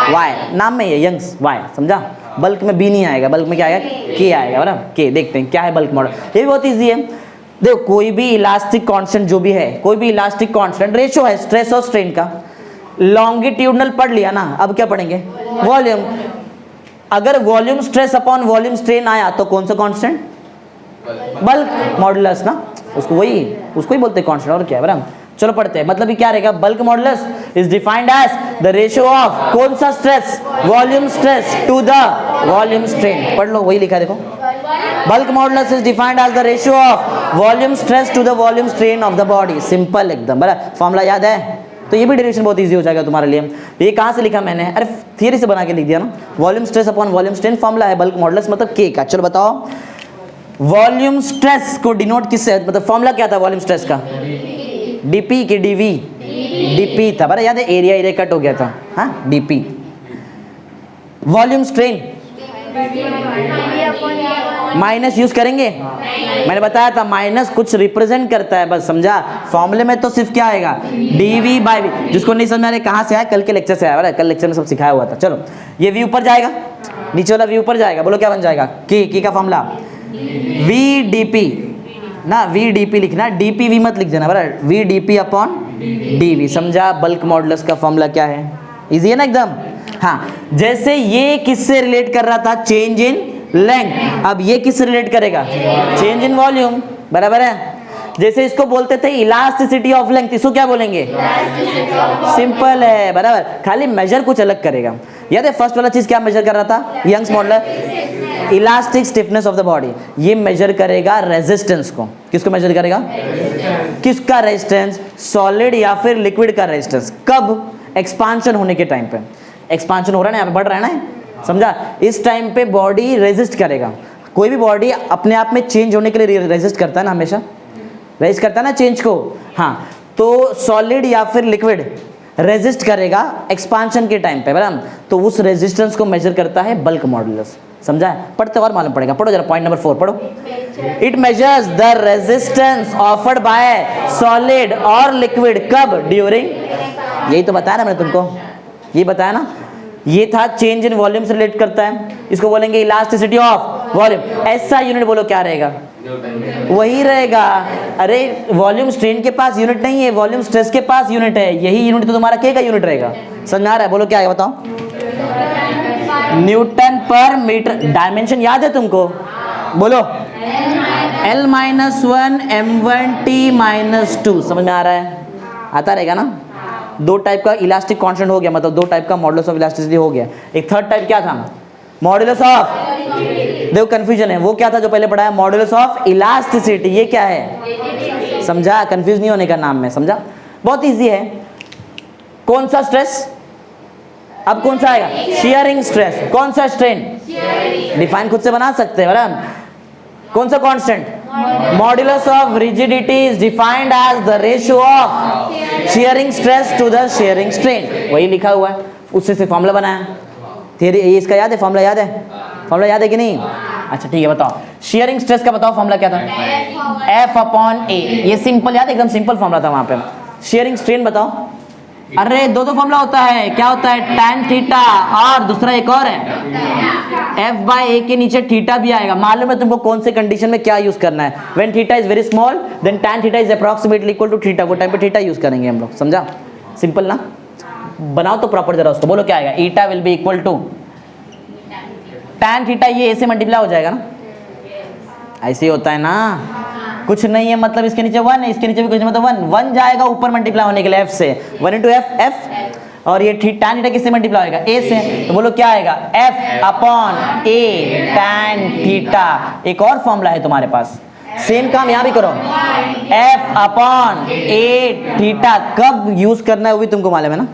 Y, नाम में ये यंग्स Y, समझा? बल्क में B नहीं आएगा, बल्क में क्या आएगा? K आएगा, बराबर। K देखते हैं क्या है बल्क मॉडुलस। ये भी बहुत ईजी है। देखो कोई भी इलास्टिक कांस्टेंट जो भी है, कोई भी इलास्टिक कांस्टेंट रेशियो है स्ट्रेस और स्ट्रेन का, लॉन्गिट्यूडनल पढ़ लिया ना, अब क्या पढ़ेंगे वॉल्यूम। अगर volume stress upon volume strain आया तो कौन सा कांस्टेंट, बल्क मॉडुलस ना, उसको ही बोलते हैं कांस्टेंट, और क्या है बराबर। चलो पढ़ते हैं, मतलब ये क्या रहेगा, bulk modulus is defined as the ratio of कौन सा stress, volume stress to the volume strain. पढ़ लो, वही लिखा है देखो, bulk modulus is defined as the ratio of volume stress to the volume strain of the body. Simple एकदम, बराबर। फॉर्मूला याद है तो ये भी डेरिवेशन बहुत इजी हो जाएगा तुम्हारे लिए। ये कहाँ से लिखा मैंने, अरे थियरी से बना के लिख दिया ना, volume stress upon volume strain formula है बल्क मॉडुलस मतलब के का। चलो बताओ वॉल्यूम स्ट्रेस को डिनोट किससे, मतलब फॉर्मूला क्या था वॉल्यूम स्ट्रेस का, डीपी के डीवी, डीपी था बराबर, याद है, एरिया कट हो गया था, हाँ DP. Volume strain minus use करेंगे, मैंने बताया था माइनस कुछ रिप्रेजेंट करता है बस, समझा। फॉर्मूले में तो सिर्फ क्या आएगा, डीवी बाई वी। जिसको नहीं समझ में आ रहा कहाँ से आया, कल के लेक्चर से आया, कल लेक्चर में सब सिखाया हुआ था। चलो ये वी ऊपर जाएगा, नीचे वाला वी ऊपर जाएगा, बोलो क्या बन जाएगा, के का फॉर्मूला वी डीपी ना, वी डीपी लिखना, डीपी वी मत लिख देना बराबर, वी डीपी अपॉन डीवी, समझा। बल्क मॉडुलस का फॉर्मूला क्या है, इजी है ना एकदम। हाँ, जैसे ये किससे रिलेट कर रहा था, चेंज इन लेंथ, अब ये किससे रिलेट करेगा, चेंज इन वॉल्यूम, बराबर है। जैसे इसको बोलते थे इलास्टिसिटी ऑफ लेंथ, इसको क्या बोलेंगे, सिंपल है बराबर, खाली मेजर कुछ अलग करेगा। याद है फर्स्ट वाला चीज क्या मेजर कर रहा था, Young's modulus, elastic stiffness of the body, ये मेजर करेगा रेजिस्टेंस को। किसको मेजर करेगा, किसका रेजिस्टेंस, सॉलिड या फिर लिक्विड का रेजिस्टेंस, कब, एक्सपांशन होने के टाइम पे। एक्सपांशन हो रहा है ना, यहाँ पे बढ़ रहा है ना, समझा, इस टाइम पे बॉडी रेजिस्ट करेगा। कोई भी बॉडी अपने आप में चेंज होने के लिए रेजिस्ट करता है ना, हमेशा रेजिस्ट करता है ना चेंज को। हाँ, तो सॉलिड या फिर लिक्विड रेजिस्ट करेगा एक्सपांशन के टाइम पे बराबर, तो उस रेजिस्टेंस को मेजर करता है बल्क मॉडुलस, समझा है। पढ़ते और मालूम पड़ेगा, पढ़ो जरा पॉइंट नंबर 4 पढ़ो। It measures the resistance offered by solid और लिक्विड कब, ड्यूरिंग, यही तो बताया ना मैंने तुमको, ये बताया ना, ये था चेंज इन वॉल्यूम से रिलेट करता है, इसको बोलेंगे इलास्टिसिटी ऑफ वॉल्यूम। ऐसा यूनिट बोलो क्या रहेगा, वही रहेगा। अरे वॉल्यूम स्ट्रेन के पास यूनिट नहीं है, वॉल्यूम स्ट्रेस के पास यूनिट है, यही यूनिट तो तुम्हारा के का यूनिट रहेगा। समझ में आ रहा है, बोलो क्या है बताओ, न्यूटन पर मीटर। डायमेंशन याद है तुमको, बोलो L-1 M1T-2, समझ में आ रहा है, आता रहेगा ना। दो टाइप का इलास्टिक कांस्टेंट हो गया, मतलब दो टाइप का मॉडुलस ऑफ इलास्टिसिटी हो गया। एक थर्ड टाइप क्या था, मॉडुलस ऑफ, देखो कंफ्यूजन है, वो क्या था जो पहले पढ़ा है, मॉडुलस ऑफ इलास्टिसिटी, ये क्या है, समझा, कंफ्यूज नहीं होने का नाम में, समझा, बहुत इजी है। कौन सा स्ट्रेस, अब कौन सा आएगा, शियरिंग स्ट्रेस, कौन सा स्ट्रेन, डिफाइन खुद से बना सकते हैं बराबर। कौन सा constant, modulus of rigidity is defined as the ratio of shearing stress to the shearing strain, वही लिखा हुआ है, उससे से फॉर्मूला बनाया। थियरी इसका याद है, फॉर्मूला याद है, फॉर्मूला याद है कि नहीं, अच्छा ठीक है बताओ। शियरिंग स्ट्रेस का बताओ फॉर्मूला क्या था, F अपॉन A, ये सिंपल याद है, एकदम सिंपल फॉर्मूला था वहां पे। शियरिंग स्ट्रेन बताओ, अरे दो फॉर्मूला होता है, क्या होता है, tan थीटा और दूसरा एक और है F बाय A के नीचे थीटा भी आएगा। मालूम है तुमको कौन से कंडीशन में क्या यूज करना है, when theta is very small then tan theta is approximately equal to theta, वो टाइम पे थीटा यूज करेंगे हम लोग, समझा, सिंपल ना। बनाओ तो प्रॉपर जरा उसको, बोलो क्या आएगा, eta will be equal to tan theta, ये A से मल्टीप्लाई हो जाएगा ना, ऐसे ही होता है ना, कुछ नहीं है, मतलब इसके नीचे 1 है, इसके नीचे भी कुछ नहीं, मतलब 1 जाएगा ऊपर मल्टीप्लाई होने के लिए F से, 1 इंटू F, और ये tan थीटा किससे मल्टीप्लाई होगा, A से, तो बोलो क्या आएगा, F upon A tan theta. एक और फॉर्मूला है तुम्हारे पास, सेम काम यहाँ भी करो, F अपॉन A थीटा, कब यूज करना है वो भी तुमको मालूम है ना,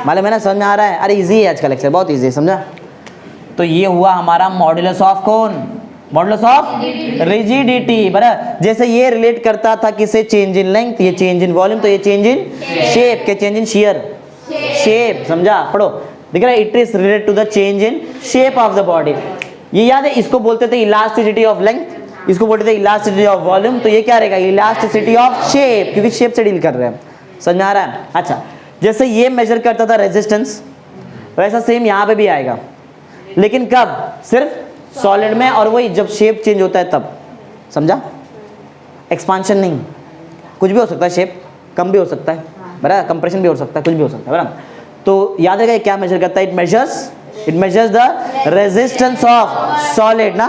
मालूम है ना, समझ में आ रहा है, अरे इजी है आज का लेक्चर, बहुत इजी है, समझा। तो ये हुआ हमारा मॉडुलस ऑफ कौन, मॉडुलस ऑफ रिजिडिटी, बराबर। जैसे ये रिलेट करता था किसे, चेंज इन लेंथ, ये चेंज इन वॉल्यूम, तो ये चेंज इन शेप, के चेंज इन शियर शेप, समझा, पढ़ो, दिख रहा है, it is related to the change in shape of the body. ये याद है, इसको बोलते थे इलास्टिसिटी ऑफ लेंथ, इसको बोलते थे इलास्टिसिटी ऑफ वॉल्यूम, तो ये क्या रहेगा, इलास्टिसिटी ऑफ शेप, क्योंकि शेप से डील कर रहे हैं, समझ में आ रहा है। अच्छा, जैसे ये मेजर करता था रेजिस्टेंस, वैसा सेम यहाँ पे भी आएगा, लेकिन कब, सिर्फ सॉलिड में, और वही जब शेप चेंज होता है तब, समझा। एक्सपांशन नहीं, कुछ भी हो सकता है, शेप कम भी हो सकता है, बराबर, कंप्रेशन भी हो सकता है, कुछ भी हो सकता है, बराबर। तो याद रखिए क्या मेजर करता है, it measures the resistance of solid ना,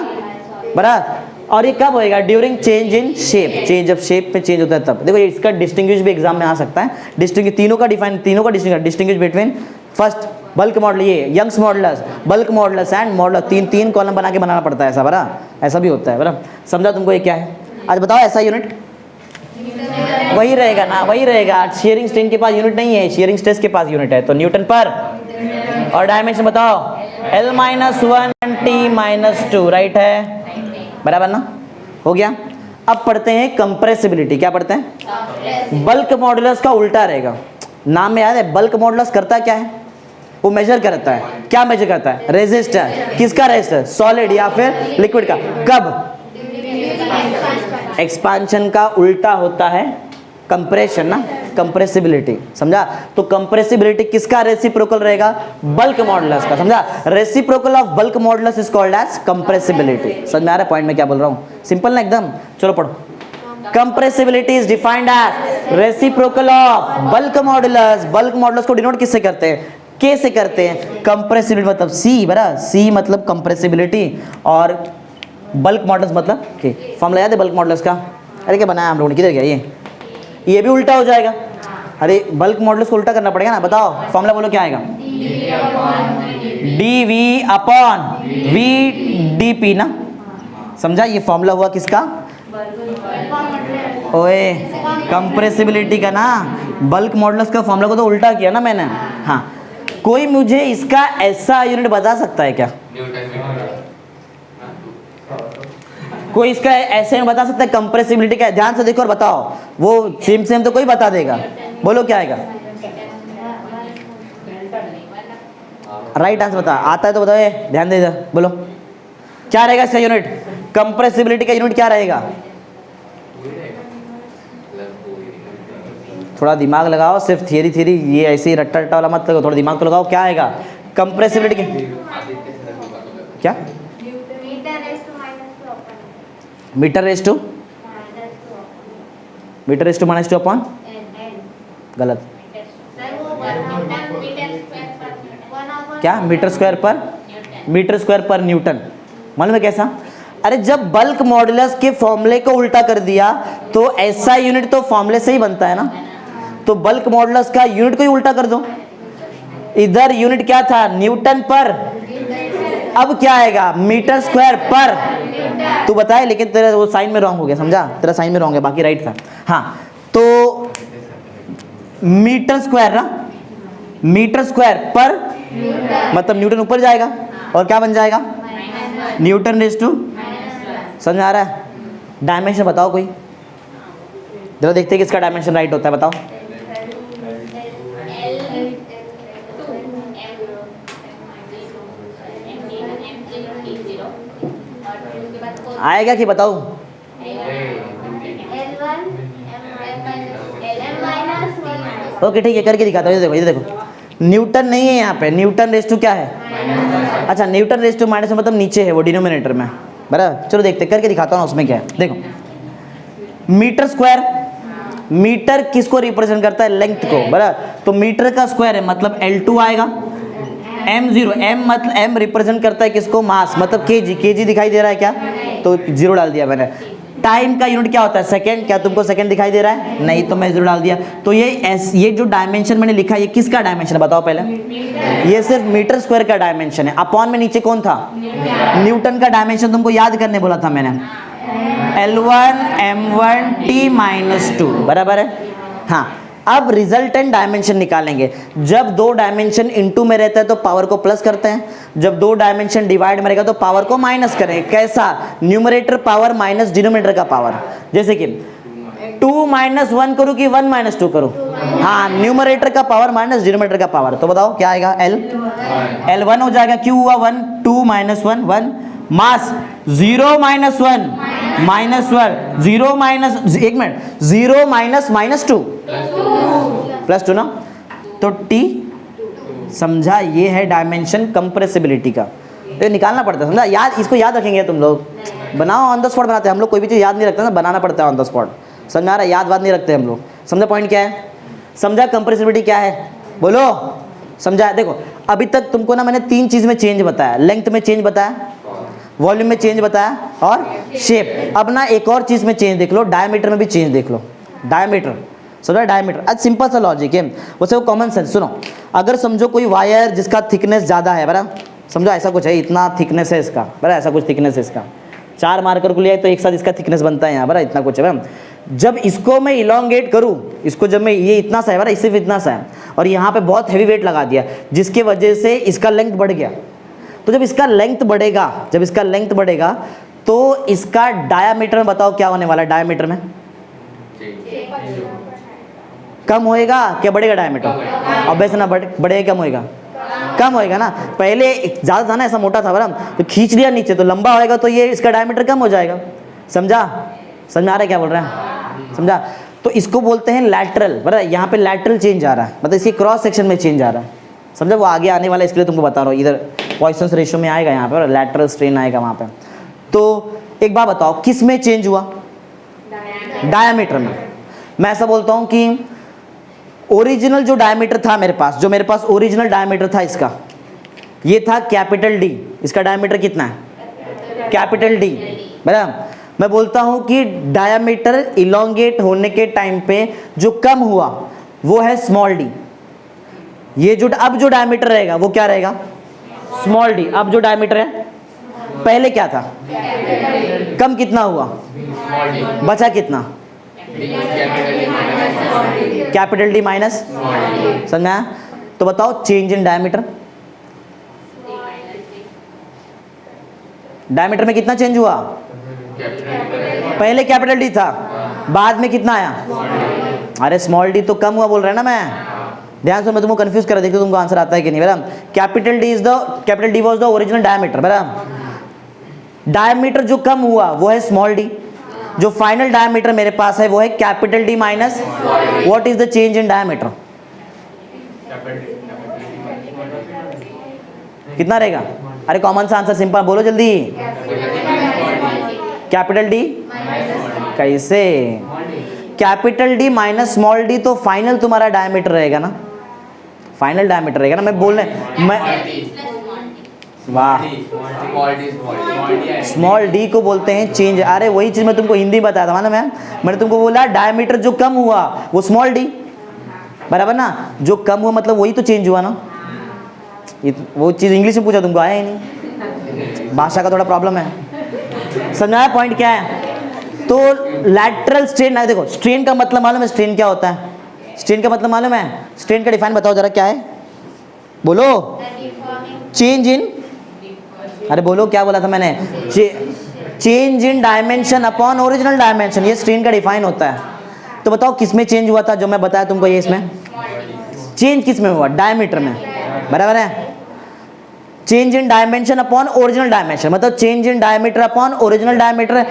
बराबर। और ये कब होएगा, ड्यूरिंग चेंज इन शेप, जब शेप में चेंज होता है तब। देखो इसका डिस्टिंग्विश भी एग्जाम में आ सकता है, डिस्टिंग्विश तीनों का distinguish between first bulk model, ये Young's modulus, bulk modulus and modulus, तीन कॉलम बना के बनाना पड़ता है ऐसा, बरा ऐसा भी होता है, बराबर। समझा तुमको ये क्या है? आज बताओ ऐसा यूनिट वही रहेगा ना, वही रहेगा। शेयरिंग स्ट्रेन के पास यूनिट नहीं है, शेयरिंग स्ट्रेस के पास यूनिट है, तो न्यूटन पर। और डायमेंशन बताओ, L-1 T-2, राइट है, बराबर ना, हो गया। अब पढ़ते हैं कंप्रेसिबिलिटी। क्या पढ़ते हैं? बल्क मॉडुलस का उल्टा रहेगा, नाम में याद है। बल्क मॉडुलस करता क्या है? वो मेजर करता है, क्या मेजर करता है? रेजिस्टर। किसका रेजिस्टर? सॉलिड या फिर लिक्विड का। कब? एक्सपांशन का उल्टा होता है कंप्रेशन ना, कंप्रेसिबिलिटी, समझा? तो कंप्रेसिबिलिटी किसका रेसिप्रोकल रहेगा? बल्क मॉडुलस का, समझा? Reciprocal of bulk modulus is called as compressibility. समझ में आ रहा है पॉइंट में क्या बोल रहा हूँ? सिंपल ना एकदम। चलो पढ़ो। Compressibility is defined as reciprocal of bulk modulus. Bulk modulus को डिनोट किससे करते हैं? के से करते हैं। कंप्रेसिबिलिटी मतलब सी, बराबर, सी मतलब कंप्रेसिबिलिटी, और बल्क मॉडुलस मतलब के। फॉर्मूला याद है बल्क मॉडुलस का? अरे क्या बनाया हम लोगों ने, किधर गया ये भी उल्टा हो जाएगा। अरे बल्क मॉडुलस को उल्टा करना पड़ेगा ना, बताओ फॉर्मूला बोलो क्या आएगा? dV अपॉन VdP ना, समझा? ये फॉर्मूला हुआ किसका? ओए कंप्रेसिबिलिटी का ना। बल्क मॉडुलस का फॉर्मूला को तो उल्टा किया ना मैंने। हाँ, कोई मुझे इसका ऐसा यूनिट बता सकता है क्या? कोई इसका ऐसे में बता सकता है कंप्रेसिबिलिटी का? ध्यान से देखो और बताओ। वो सेम तो कोई बता देगा, बोलो क्या आएगा? राइट आंसर बता, आता है तो बताओ, ध्यान दे इधर, बोलो क्या रहेगा इसका यूनिट? कंप्रेसिबिलिटी का यूनिट क्या रहेगा? थोड़ा दिमाग लगाओ, सिर्फ थियरी ये ऐसे ही रट्टा वाला मत लगाओ, थोड़ा दिमाग तो लगाओ। क्या आएगा कंप्रेसिबिलिटी के? क्या? मीटर रेस टू -2 अपॉन, गलत। क्या? मीटर स्क्वायर पर न्यूटन। मालूम है कैसा? अरे जब बल्क मॉडुलस के फॉर्मूले को उल्टा कर दिया तो ऐसा यूनिट तो फॉर्मूले से ही बनता है ना, तो बल्क मॉडुलस का यूनिट को ही उल्टा कर दो। इधर यूनिट क्या था? न्यूटन पर, अब क्या आएगा? मीटर स्क्वायर पर। तू बताए, लेकिन तेरा वो साइन में रॉन्ग हो गया, समझा? तेरा साइन में रॉन्ग है, बाकी राइट था। हाँ, तो मीटर स्क्वायर ना, मीटर स्क्वायर पर मतलब न्यूटन ऊपर जाएगा और क्या बन जाएगा? Newton raise to. समझ में आ रहा है? डायमेंशन बताओ कोई, जरा देखते हैं किसका डायमेंशन राइट होता है, बताओ। आएगा कि बताओ? ओके ठीक है, करके दिखाता हूँ। ये देखो न्यूटन नहीं है यहाँ पे, न्यूटन रेज़ टू क्या है? अच्छा, न्यूटन रेज़ टू माइनस मतलब नीचे है वो डिनोमिनेटर में, बराबर। चलो देखते करके दिखाता हूँ उसमें क्या है। देखो मीटर स्क्वायर, मीटर किसको रिप्रेजेंट करता है? लेंथ को, बराबर। तो मीटर का स्क्वायर है मतलब L2 आएगा। m0, m मतलब m रिप्रेजेंट करता है किसको? मास, मतलब kg दिखाई दे रहा है क्या? तो 0 डाल दिया मैंने। टाइम का यूनिट क्या होता है? सेकंड। क्या तुमको सेकंड दिखाई दे रहा है? नहीं, तो मैं 0 डाल दिया। तो ये जो डायमेंशन मैंने लिखा है ये किसका डायमेंशन है बताओ पहले? ये सिर्फ मीटर स्क्वायर का डायमेंशन है। अपॉन में नीचे कौन था? न्यूटन का डायमेंशन तुमको याद करने बोला था मैंने, L1 m1 T-2, बराबर है। हाँ, अब रिजल्टेंट डायमेंशन निकालेंगे। जब दो डायमेंशन इनटू में रहता है तो पावर को प्लस करते हैं, जब दो डायमेंशन डिवाइड में रहेगा तो पावर को माइनस करेंगे। कैसा? न्यूमरेटर पावर माइनस डिनोमिनेटर का पावर। जैसे कि 2 - 1 करूँ कि 1 - 2 करूँ? हाँ, न्यूमरेटर का पावर माइनस डिनोमिनेटर का पावर। तो बताओ क्या आएगा? L1 हो जाएगा। क्यों हुआ 1? 2 - 1 1। मास 0 - 1 -1 0 माइनस, एक मिनट, 0 माइनस -2 +2 ना, तो T। समझा? ये है डायमेंशन कंप्रेसिबिलिटी का। तो निकालना पड़ता है, समझा? याद, इसको याद रखेंगे तुम लोग। बनाओ, ऑन द स्पॉट बनाते हैं हम लोग, कोई भी चीज़ याद नहीं रखते ना, बनाना पड़ता है ऑन द स्पॉट। समझ में आ रहा है? याद बात नहीं रखते हम लोग। समझा पॉइंट क्या है? समझा कंप्रेसिबिलिटी क्या है? बोलो, समझा? देखो अभी तक तुमको ना मैंने 3 चीज़ में चेंज बताया, लेंथ में चेंज बताया, वॉल्यूम में चेंज बताया और शेप। अब ना एक और चीज़ में चेंज देख लो, डायमीटर में भी चेंज देख लो। डायमीटर, समझा? डायमीटर आज सिंपल सा लॉजिक है, वैसे वो कॉमन सेंस। सुनो, अगर समझो कोई वायर जिसका थिकनेस ज़्यादा है, बराबर, समझो ऐसा कुछ है, इतना थिकनेस है इसका, बराबर, ऐसा कुछ थिकनेस है इसका, 4 मार्कर को लिया तो एक साथ इसका थिकनेस बनता है यहाँ, बराबर, इतना कुछ है, बराबर। जब इसको मैं इलोंगेट करूँ, इसको जब मैं, ये इतना सा है, बराबर, सिर्फ इतना सा है, और यहाँ पे बहुत हैवी वेट लगा दिया, जिसके वजह से इसका लेंथ बढ़ गया। तो जब इसका लेंथ बढ़ेगा, जब इसका लेंथ बढ़ेगा तो इसका डायामीटर में बताओ क्या होने वाला है? डायामीटर में कम होएगा क्या बढ़ेगा? डायमीटर ऑब्वियस ना, बढ़ेगा कम होएगा? कम होएगा ना। पहले ज़्यादा था ना, ऐसा मोटा था बराबर, तो खींच लिया नीचे तो लंबा होएगा, तो ये इसका डायमीटर कम हो जाएगा। समझा? समझ में आ रहा है क्या बोल रहे हैं? समझा? तो इसको बोलते हैं लैटरल, बराबर। यहाँ पे लैटरल चेंज आ रहा है, मतलब इसके क्रॉस सेक्शन में चेंज आ रहा है। समझा? वो आगे आने वाला, इसके लिए तुमको बता रहा हूँ, इधर पॉइसन्स रेशियो में आएगा, यहाँ पे लैटरल स्ट्रेन आएगा वहाँ पे। तो एक बात बताओ, किस में चेंज हुआ? डायमीटर में। मैं ऐसा बोलता हूँ कि ओरिजिनल जो डायमीटर था मेरे पास, जो मेरे पास ओरिजिनल डायमीटर था इसका, ये था कैपिटल डी। इसका डायमीटर कितना है? कैपिटल डी, बराबर। मैं बोलता हूँ कि डायमीटर इलोंगेट होने के टाइम पे जो कम हुआ वो है स्मॉल डी। ये जो अब जो डायमीटर रहेगा वो क्या रहेगा? Small D. अब जो डायमीटर है, पहले क्या था? कम कितना हुआ? बचा कितना? Capital D minus. समझ में आया? तो बताओ चेंज इन डायमीटर, डायमीटर में कितना चेंज हुआ? पहले कैपिटल डी था, बाद में कितना आया? अरे स्मॉल डी तो कम हुआ बोल रहा है ना मैं। ध्यान से, मैं तुमको कंफ्यूज कर देखते तुमको आंसर आता है कि नहीं, बराबर। Capital D was the original diameter, बराबर। डायमीटर जो कम हुआ वो है स्मॉल डी, जो फाइनल डायमीटर मेरे पास है वो है capital D minus what is the change in diameter? कितना रहेगा? अरे कॉमन सा आंसर, सिंपल बोलो जल्दी। कैपिटल डी कैसे? Capital D minus small D, तो फाइनल तुम्हारा डायमीटर रहेगा ना, फाइनल डायमीटर रहेगा ना। मैं बोल रहे, मैं, वाह, स्मॉल डी को बोलते हैं चेंज। अरे वही चीज मैं तुमको हिंदी बताया था ना मैम, मैंने तुमको बोला डायमीटर जो कम हुआ वो स्मॉल डी, बराबर ना। जो कम हुआ मतलब वही तो चेंज हुआ ना। वो चीज इंग्लिश में पूछा, तुमको आया ही नहीं, भाषा का थोड़ा प्रॉब्लम है। समझाया पॉइंट क्या है? तो लैटरल स्ट्रेन है, देखो स्ट्रेन का मतलब मालूम है? स्ट्रेन क्या होता है? स्ट्रेन का मतलब मालूम है? स्ट्रेन का डिफाइन बताओ जरा, क्या है? बोलो। चेंज इन, अरे बोलो क्या बोला था मैंने? Change in dimension upon original dimension, ये स्ट्रेन का डिफाइन होता है। तो बताओ किस में चेंज हुआ था जो मैं बताया तुमको? ये इसमें चेंज किस में हुआ? डायमीटर में, बराबर है। Change in dimension upon original dimension, मतलब change in diameter upon original diameter.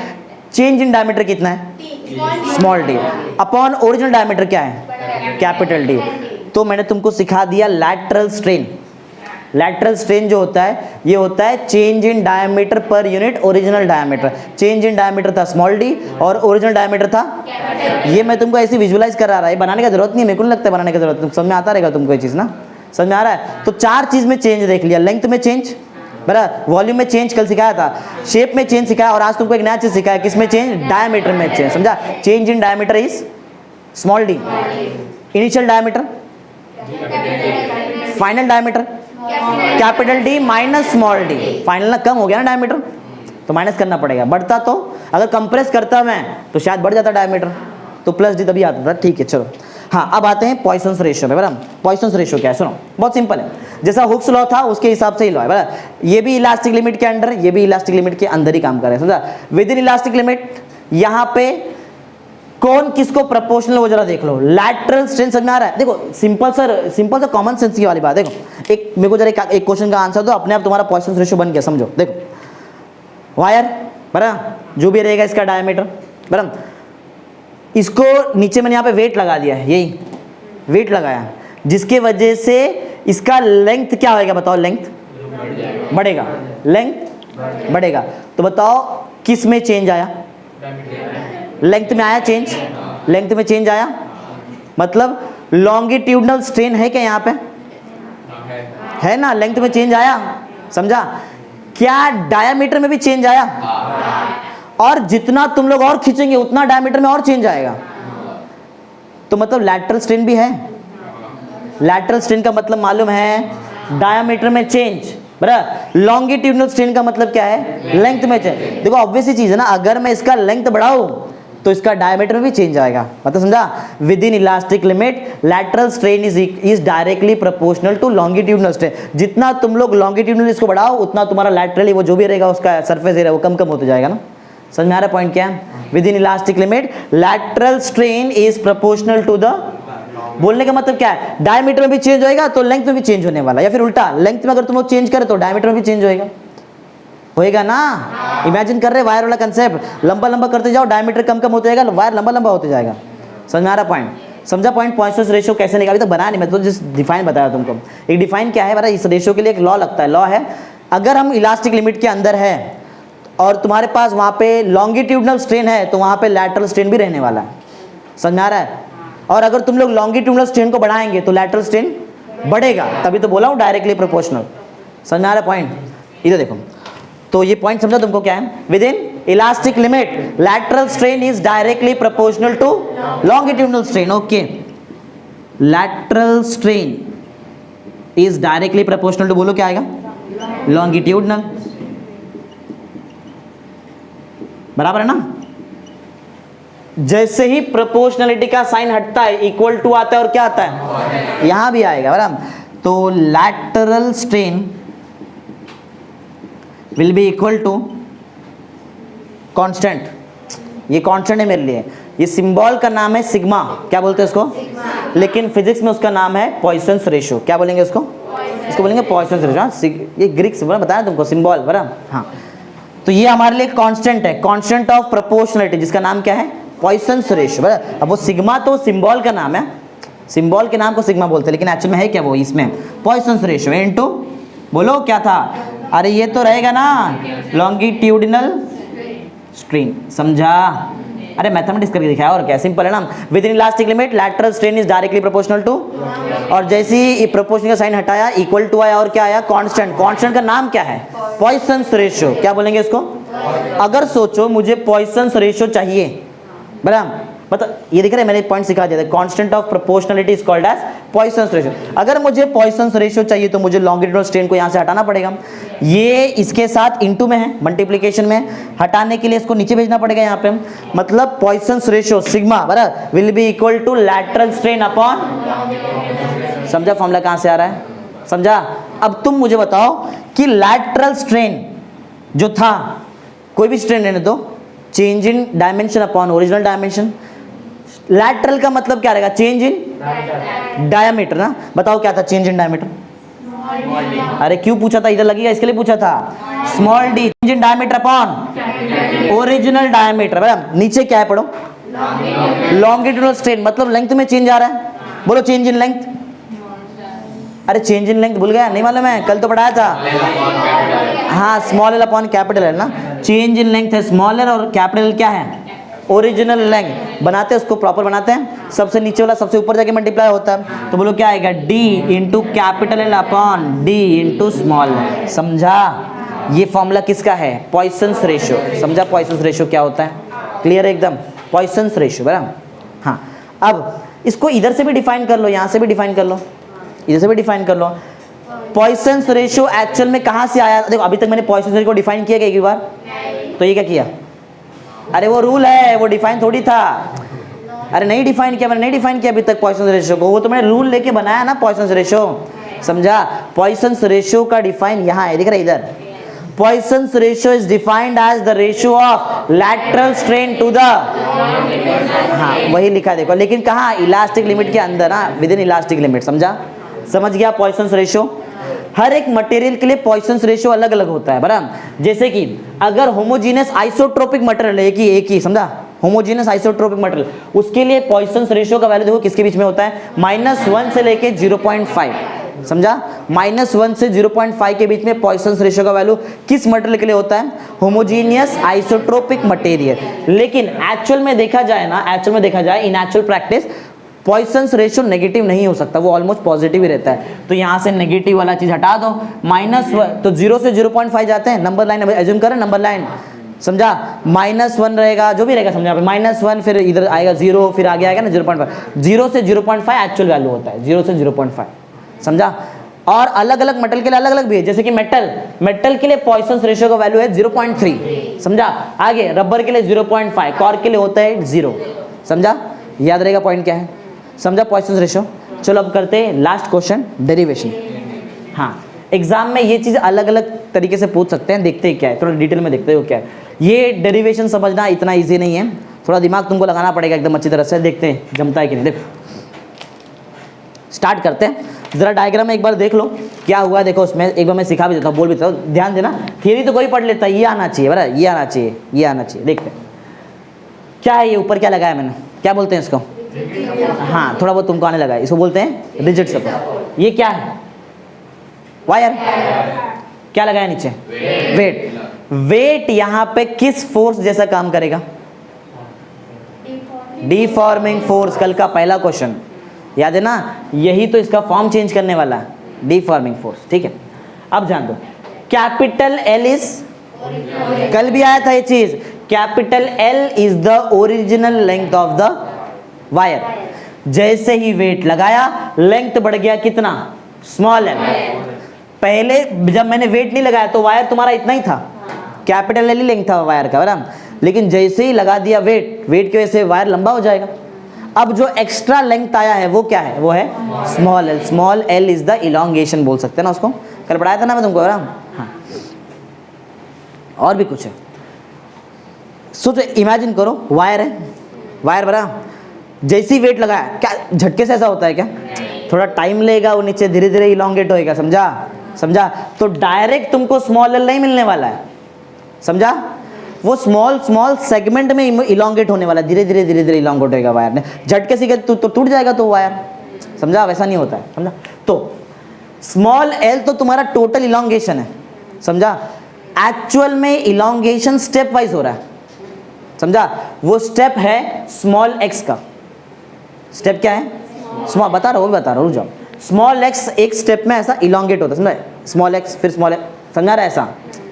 Change in diameter कितना है? Small D, upon original diameter क्या है? Capital D. तो मैंने तुमको सिखा दिया लैटरल स्ट्रेन। लैटरल स्ट्रेन जो होता है ये होता है change in diameter per unit original diameter. Change in diameter था स्मॉल डी और ओरिजिनल डायमीटर था, ये मैं तुमको ऐसे विजुअलाइज करा रहा है, बनाने का जरूरत नहीं, मेरे को नहीं लगता बनाने की जरूरत, समझ में आता रहेगा तुमको ये चीज़ ना, समझ में आ रहा है? तो 4 चीज़ में चेंज देख लिया, लेंथ में चेंज, बराबर, वॉल्यूम में चेंज कल सिखाया था, शेप में चेंज सिखाया, और आज तुमको एक नया चीज़ सिखाया, किसमें चेंज? डायमीटर में चेंज। समझा? Change in diameter is small D, initial diameter, final diameter capital D minus small D. Final ना कम हो गया ना डायमीटर, तो माइनस करना पड़ेगा। बढ़ता तो, अगर कंप्रेस करता मैं तो शायद बढ़ जाता डायमीटर, तो प्लस डी तभी आता था। ठीक है चलो, हाँ अब आते हैं पॉइसन्स रेशियो में, बराबर। पॉइसन्स रेशियो क्या है? सुनो, बहुत सिंपल है, जैसा हुक्स लॉ था उसके हिसाब से ही लॉ है, बराबर। ये भी इलास्टिक लिमिट के अंडर, ये भी इलास्टिक लिमिट के अंदर ही काम कर रहे हैं, समझा? विद इन इलास्टिक लिमिट, यहाँ पे कौन किसको प्रोपोर्शनल वो जरा देख लो। लैटरल स्ट्रेन समझ में आ रहा है? देखो सिंपल सा कॉमन सेंस की वाली बात। देखो एक मेरे को जरा एक क्वेश्चन का आंसर दो, अपने आप तुम्हारा पॉइसन्स रेशियो बन गया। समझो, देखो वायर, बराबर, जो भी रहेगा इसका डायमीटर, बराबर, इसको नीचे मैंने यहाँ पे वेट लगा दिया है, यही वेट लगाया, जिसके वजह से इसका लेंथ क्या होगा? बताओ, लेंथ बढ़ेगा, लेंथ बढ़ेगा। तो बताओ किस में चेंज आया? लेंथ में आया चेंज, लेंथ में चेंज आया, मतलब लॉन्गिट्यूडनल स्ट्रेन है क्या यहाँ पे? है ना, लेंथ में चेंज आया, समझा? क्या डायामीटर में भी चेंज आया? और जितना तुम लोग और खींचेंगे उतना डायमीटर में और चेंज आएगा, तो मतलब लैटरल स्ट्रेन भी है। लैटरल स्ट्रेन का मतलब मालूम है डायमीटर में चेंज, बराबर। लॉन्गिट्यूडनल स्ट्रेन का मतलब क्या है? लेंथ में चेंज। देखो ऑब्वियस ही चीज है ना, अगर मैं इसका लेंथ बढ़ाऊं तो इसका डायमीटर में भी चेंज आएगा, मतलब समझा? Within elastic limit lateral strain is directly proportional to longitudinal strain. जितना तुम लोग लॉन्गिट्यूडनल इसको बढ़ाओ उतना तुम्हारा लैटरली वो जो भी रहेगा उसका सरफेस एरिया वो कम कम होता जाएगा ना। समझ में आ रहा पॉइंट क्या है? Within elastic limit lateral strain is proportional to the, बोलने का मतलब क्या है? डायमीटर में भी चेंज होएगा तो लेंथ में भी चेंज होने वाला, या फिर उल्टा, लेंथ में अगर तुम लोग चेंज करें तो डायमीटर में भी चेंज होएगा ना। इमेजिन कर रहे वायर वाला कंसेप्ट, लंबा लंबा करते जाओ, डायमीटर कम कम होते जाएगा, वायर लंबा लंबा होते जाएगा। समझ में आ रहा पॉइंट? समझा पॉइंट? पॉइसन्स रेशियो कैसे निकाला? अभी तक बनाया नहीं, मैं तो जिस डिफाइन बताया तुमको। एक डिफाइन क्या है बड़ा, इस रेशियो के लिए एक लॉ लगता है। लॉ है, अगर हम इलास्टिक लिमिट के अंदर है और तुम्हारे पास वहाँ पे लॉन्गिट्यूडनल स्ट्रेन है तो वहाँ पे लैटरल स्ट्रेन भी रहने वाला है। समझ में आ रहा है? और अगर तुम लोग लॉन्गिट्यूडनल स्ट्रेन को बढ़ाएंगे तो लैटरल स्ट्रेन बढ़ेगा, तभी तो बोला हूँ डायरेक्टली प्रोपोर्शनल। समझ में आ रहा है पॉइंट? इधर देखो, तो ये पॉइंट समझा तुमको क्या है? Within elastic limit lateral strain is directly proportional to longitudinal strain. Okay, lateral strain is directly proportional to, बोलो क्या आएगा? लॉन्गिट्यूडनल, बराबर है ना? जैसे ही प्रोपोर्शनलिटी का साइन हटता है इक्वल टू आता है और क्या आता है? यहां भी आएगा, बराबर। तो lateral strain will be equal to constant, ये कांस्टेंट है मेरे लिए, ये सिंबल का नाम है सिग्मा, क्या बोलते हैं उसको? लेकिन फिजिक्स में उसका नाम है पॉइसन्स रेशियो। क्या बोलेंगे उसको? इसको बोलेंगे पॉइसन्स रेशियो। ये ग्रीक से बताया तुमको, सिंबल, बराबर। हाँ, तो ये हमारे लिए कांस्टेंट है, कांस्टेंट ऑफ प्रोपोर्शनलिटी, जिसका नाम क्या है? पॉइसन्स रेशियो, बराबर। अब वो सिग्मा तो सिंबल का नाम है, सिंबल के नाम को सिग्मा बोलते हैं, लेकिन एक्चुअल में है क्या वो? इसमें पॉइसन्स रेशियो इनटू, बोलो क्या था? अरे ये तो रहेगा ना लॉन्गिट्यूडिनल स्ट्रेन, समझा? अरे मैथमेटिक्स करके दिखाया, और क्या, सिंपल है ना। Within elastic limit lateral strain is directly proportional to, और जैसे ही प्रोपोर्शनल का साइन हटाया इक्वल टू आया, और क्या आया? कांस्टेंट। कांस्टेंट का नाम क्या है? पॉइसन्स रेशियो। क्या बोलेंगे इसको? अगर सोचो मुझे पॉइसन्स रेशियो चाहिए, बराबर, मतलब ये दिख रहा है, मैंने पॉइंट सिखा दिया था, constant of proportionality is called as Poisson's ratio. अगर मुझे पॉइसन्स रेशियो चाहिए तो मुझे लॉन्गिट्यूडनल स्ट्रेन को यहाँ से हटाना पड़ेगा, ये इसके साथ इनटू में है, मल्टीप्लिकेशन में, हटाने के लिए इसको नीचे भेजना पड़ेगा यहाँ पे, मतलब पॉइसन्स रेशियो सिग्मा, बराबर, will be equal to lateral strain upon, समझा फॉर्मूला कहाँ से आ रहा है? समझा? अब तुम मुझे बताओ कि लैटरल स्ट्रेन जो था, कोई भी स्ट्रेन रहने दो, change in dimension upon original dimension. Lateral का मतलब क्या रहेगा? चेंज इन डायमीटर ना। बताओ क्या था चेंज इन डायमीटर? अरे क्यों पूछा था? इधर लगेगा, इसके लिए पूछा था। Small D, change in diameter upon original diameter, बराबर। नीचे क्या है पढ़ो? लॉन्गिट्यूडनल स्ट्रेन, मतलब लेंथ में चेंज आ रहा है, बोलो चेंज इन लेंथ। अरे चेंज इन लेंथ भूल गया? नहीं मालूम है? कल तो पढ़ाया था। हाँ, small l upon capital L ना। चेंज इन लेंथ है स्मॉल एल, और कैपिटल एल क्या है? Original length. बनाते हैं उसको, प्रॉपर बनाते हैं, सबसे नीचे वाला सबसे ऊपर जाके मल्टीप्लाई होता है, तो बोलो क्या आएगा? D into capital L upon D into small. समझा? ये फॉर्मूला किसका है? पॉइसन्स रेशियो। समझा पॉइसन्स रेशियो क्या होता है? क्लियर है एकदम? पॉइसन्स रेशियो, बराबर। हाँ, अब इसको इधर से भी डिफाइन कर लो, यहाँ से भी डिफाइन कर लो, इधर से भी डिफाइन कर लो। पॉइसन्स रेशियो एक्चुअल में कहाँ से आया? देखो अभी तक मैंने पॉइसन्स रेशियो को डिफाइन किया एक बार, तो ये क्या किया? अरे वो रूल है, वो डिफाइन थोड़ी था। अरे नहीं डिफाइन किया, मैंने नहीं डिफाइन किया अभी तक पॉइसन्स रेशियो को, वो तो मैंने रूल लेके बनाया ना पॉइसन्स रेशियो। समझा? पॉइसन्स रेशियो का डिफाइन यहाँ है, दिख रहा है इधर। Poisson's ratio is defined as the ratio of lateral strain to the, हाँ वही लिखा देखो, लेकिन कहाँ? इलास्टिक लिमिट के अंदर ना, विद इन इलास्टिक लिमिट। समझा? समझ गया पॉइसन्स रेशियो? हर एक मटेरियल के लिए पॉइसन्स रेशियो अलग अलग होता है, बराबर। जैसे कि अगर होमोजीनियस आइसोट्रोपिक मटेरियल है, एक ही समझा, होमोजीनियस आइसोट्रोपिक मटेरियल, उसके लिए पॉइसन्स रेशियो का वैल्यू देखो किसके बीच में होता है? -1 से लेके 0.5, समझा? -1 से 0.5 के बीच में पॉइसन्स रेशियो का वैल्यू किस मटेरियल के लिए होता है? Homogeneous isotropic material. लेकिन एक्चुअल में देखा जाए ना, एक्चुअल में देखा जाए in actual practice Poisson's ratio negative नहीं हो सकता, वो ऑलमोस्ट पॉजिटिव ही रहता है। तो यहाँ से नेगेटिव वाला चीज हटा दो, -1 तो 0 से 0.5 जाते हैं, नंबर लाइन एज्यूम करें, नंबर लाइन, समझा? -1 रहेगा, जो भी रहेगा समझा, -1 फिर इधर आएगा 0, फिर आगे आएगा ना 0.5, 0 से 0.5 एक्चुअल वैल्यू होता है, 0 से 0.5, समझा? और अलग अलग मेटल के लिए अलग अलग भी है, जैसे कि मेटल के लिए पॉइसन्स रेशियो का वैल्यू है 0.3, समझा? आगे रबर के लिए 0.5, कॉर्क के लिए होता है 0, समझा? याद रहेगा पॉइंट क्या है, समझा? पॉइसन्स रेशियो। चलो अब करते हैं लास्ट क्वेश्चन, डेरिवेशन। हाँ, एग्जाम में ये चीज़ अलग अलग तरीके से पूछ सकते हैं, देखते हैं क्या है, थोड़ा डिटेल में देखते हो क्या है। ये डेरिवेशन समझना इतना इजी नहीं है, थोड़ा दिमाग तुमको लगाना पड़ेगा एकदम अच्छी तरह से। देखते हैं जमता है कि नहीं। देखो स्टार्ट करते हैं, जरा डायग्राम में एक बार देख लो क्या हुआ। देखो उसमें एक बार मैं सिखा भी देता हूँ, बोल भी देता हूँ, ध्यान देना। थियरी तो कोई पढ़ लेता है, ये आना चाहिए बराबर, ये आना चाहिए, ये आना चाहिए। देखते हैं क्या है ये ऊपर, क्या लगाया मैंने, क्या बोलते हैं इसको? हाँ, थोड़ा बहुत तुमको आने लगा है, इसको बोलते हैं रिजिड सपोर्ट। ये क्या है? वायर। क्या लगाया नीचे? वेट। वेट यहाँ पे किस फोर्स जैसा काम करेगा? Deforming force. कल का पहला क्वेश्चन याद है ना, यही तो इसका फॉर्म चेंज करने वाला है, डिफॉर्मिंग फोर्स। ठीक है, अब जान दो कैपिटल एल इज, कल भी आया था ये चीज, capital L is the original length of the wire. जैसे ही वेट लगाया लेंथ बढ़ गया कितना? Small L. पहले जब मैंने वेट नहीं लगाया तो वायर तुम्हारा इतना ही था, कैपिटल एल ही लेंथ था वायर का बराबर, लेकिन जैसे ही लगा दिया वेट, वेट की वजह से वायर लंबा हो जाएगा। अब जो एक्स्ट्रा लेंथ आया है वो क्या है? वो है small L. Small L is the elongation बोल सकते हैं ना उसको, कल पढ़ाया था ना मैं तुमको बराबर। हाँ, और भी कुछ है, सोचो, इमेजिन करो वायर है, वायर बराबर, जैसे ही वेट लगाया क्या झटके से ऐसा होता है क्या? थोड़ा टाइम लेगा, वो नीचे धीरे धीरे इलॉन्गेट होएगा, समझा? समझा? तो डायरेक्ट तुमको स्मॉल एल नहीं मिलने वाला है, समझा? वो स्मॉल सेगमेंट में इलॉन्गेट होने वाला है, धीरे धीरे धीरे धीरे इलॉन्गेट होएगा वायर ने। झटके से तो टूट जाएगा तो वायर, समझा? वैसा नहीं होता है, समझा? तो स्मॉल एल तो तुम्हारा टोटल इलॉन्गेशन है, समझा? एक्चुअल में इलॉन्गेशन स्टेप वाइज हो रहा है, समझा? वो स्टेप है स्मॉल एक्स का। स्टेप क्या है? स्मॉल, बता रहा हूँ, बता रहा हूँ, रुक जाओ। स्मॉल एक्स एक स्टेप में ऐसा इलॉन्गेट होता है, समझा? स्मॉल एक्स फिर स्मॉल एक्स, समझा रहा है? ऐसा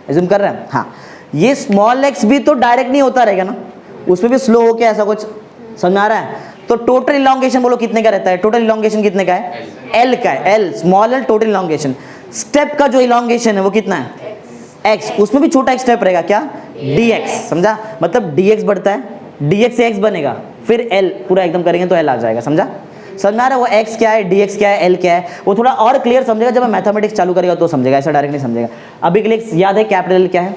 एज्यूम कर रहे हैं। हाँ, ये स्मॉल एक्स भी तो डायरेक्ट नहीं होता रहेगा ना, उसमें भी स्लो होके ऐसा कुछ, समझ आ रहा है? तो टोटल इलॉन्गेशन बोलो कितने का रहता है? टोटल इलॉन्गेशन कितने का है? एल का है, L small L total elongation. Step का जो इलॉन्गेशन है वो कितना है? एक्स। उसमें भी छोटा एक स्टेप रहेगा, क्या? डी एक्स, समझा? मतलब डी एक्स बढ़ता है, डी एक्स से एक्स बनेगा, फिर एल पूरा एकदम करेंगे तो एल आ जाएगा, समझा? समझ में आ रहा है? वो एक्स क्या है, डी एक्स क्या है, एल क्या है, वो थोड़ा और क्लियर समझेगा जब मैथमेटिक्स चालू करेगा तो समझेगा, ऐसा डायरेक्ट नहीं समझेगा। अभी के लिए याद है कैपिटल एल क्या है?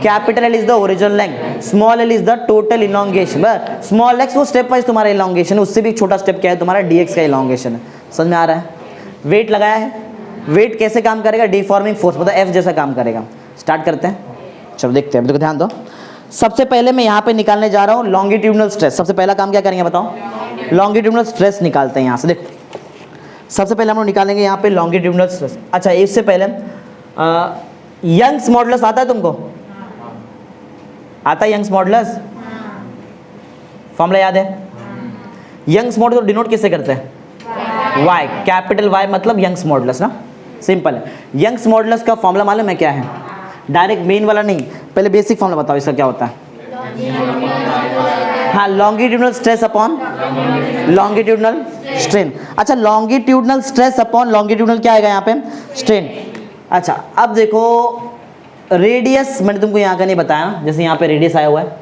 Capital L is the original length, small L is the total elongation. Small x वो स्टेप वाइज तुम्हारा इलॉन्गेशन है, उससे भी छोटा स्टेप क्या है तुम्हारा? डी एक्स का इलॉन्गेशन है। समझ में आ रहा है? वेट लगाया है, वेट कैसे काम करेगा? डिफॉर्मिंग फोर्स, मतलब एफ जैसा काम करेगा। स्टार्ट करते हैं, चलो देखते हैं। देखो ध्यान दो, सबसे पहले मैं यहाँ पे निकालने जा रहा हूँ लॉन्गिट्यूडनल स्ट्रेस। सबसे पहला काम क्या करेंगे बताओ? लॉन्गिट्यूडनल स्ट्रेस निकालते हैं यहाँ से। देखो सबसे पहले हम लोग निकालेंगे यहाँ पे लॉन्गिट्यूडनल स्ट्रेस। अच्छा, इससे पहले यंग्स मॉडुलस आता है तुमको? आता है यंग्स मॉडुलस? फॉर्मूला याद है? यंग्स मॉडुलस डिनोट किससे करते हैं? वाई, कैपिटल वाई मतलब यंग्स मॉडुलस ना, सिंपल है। यंग्स मॉडुलस का फॉर्मूला मालूम है क्या है? डायरेक्ट मेन वाला नहीं, पहले बेसिक फॉर्मूला बताओ इसका क्या होता है? हाँ, longitudinal stress upon longitudinal strain. अच्छा, लॉन्गिट्यूडनल स्ट्रेस अपॉन लॉन्गिट्यूडनल क्या आएगा यहाँ पे? स्ट्रेन। अच्छा, अब देखो रेडियस मैंने तुमको यहाँ का नहीं बताया ना, जैसे यहाँ पे रेडियस आया हुआ है,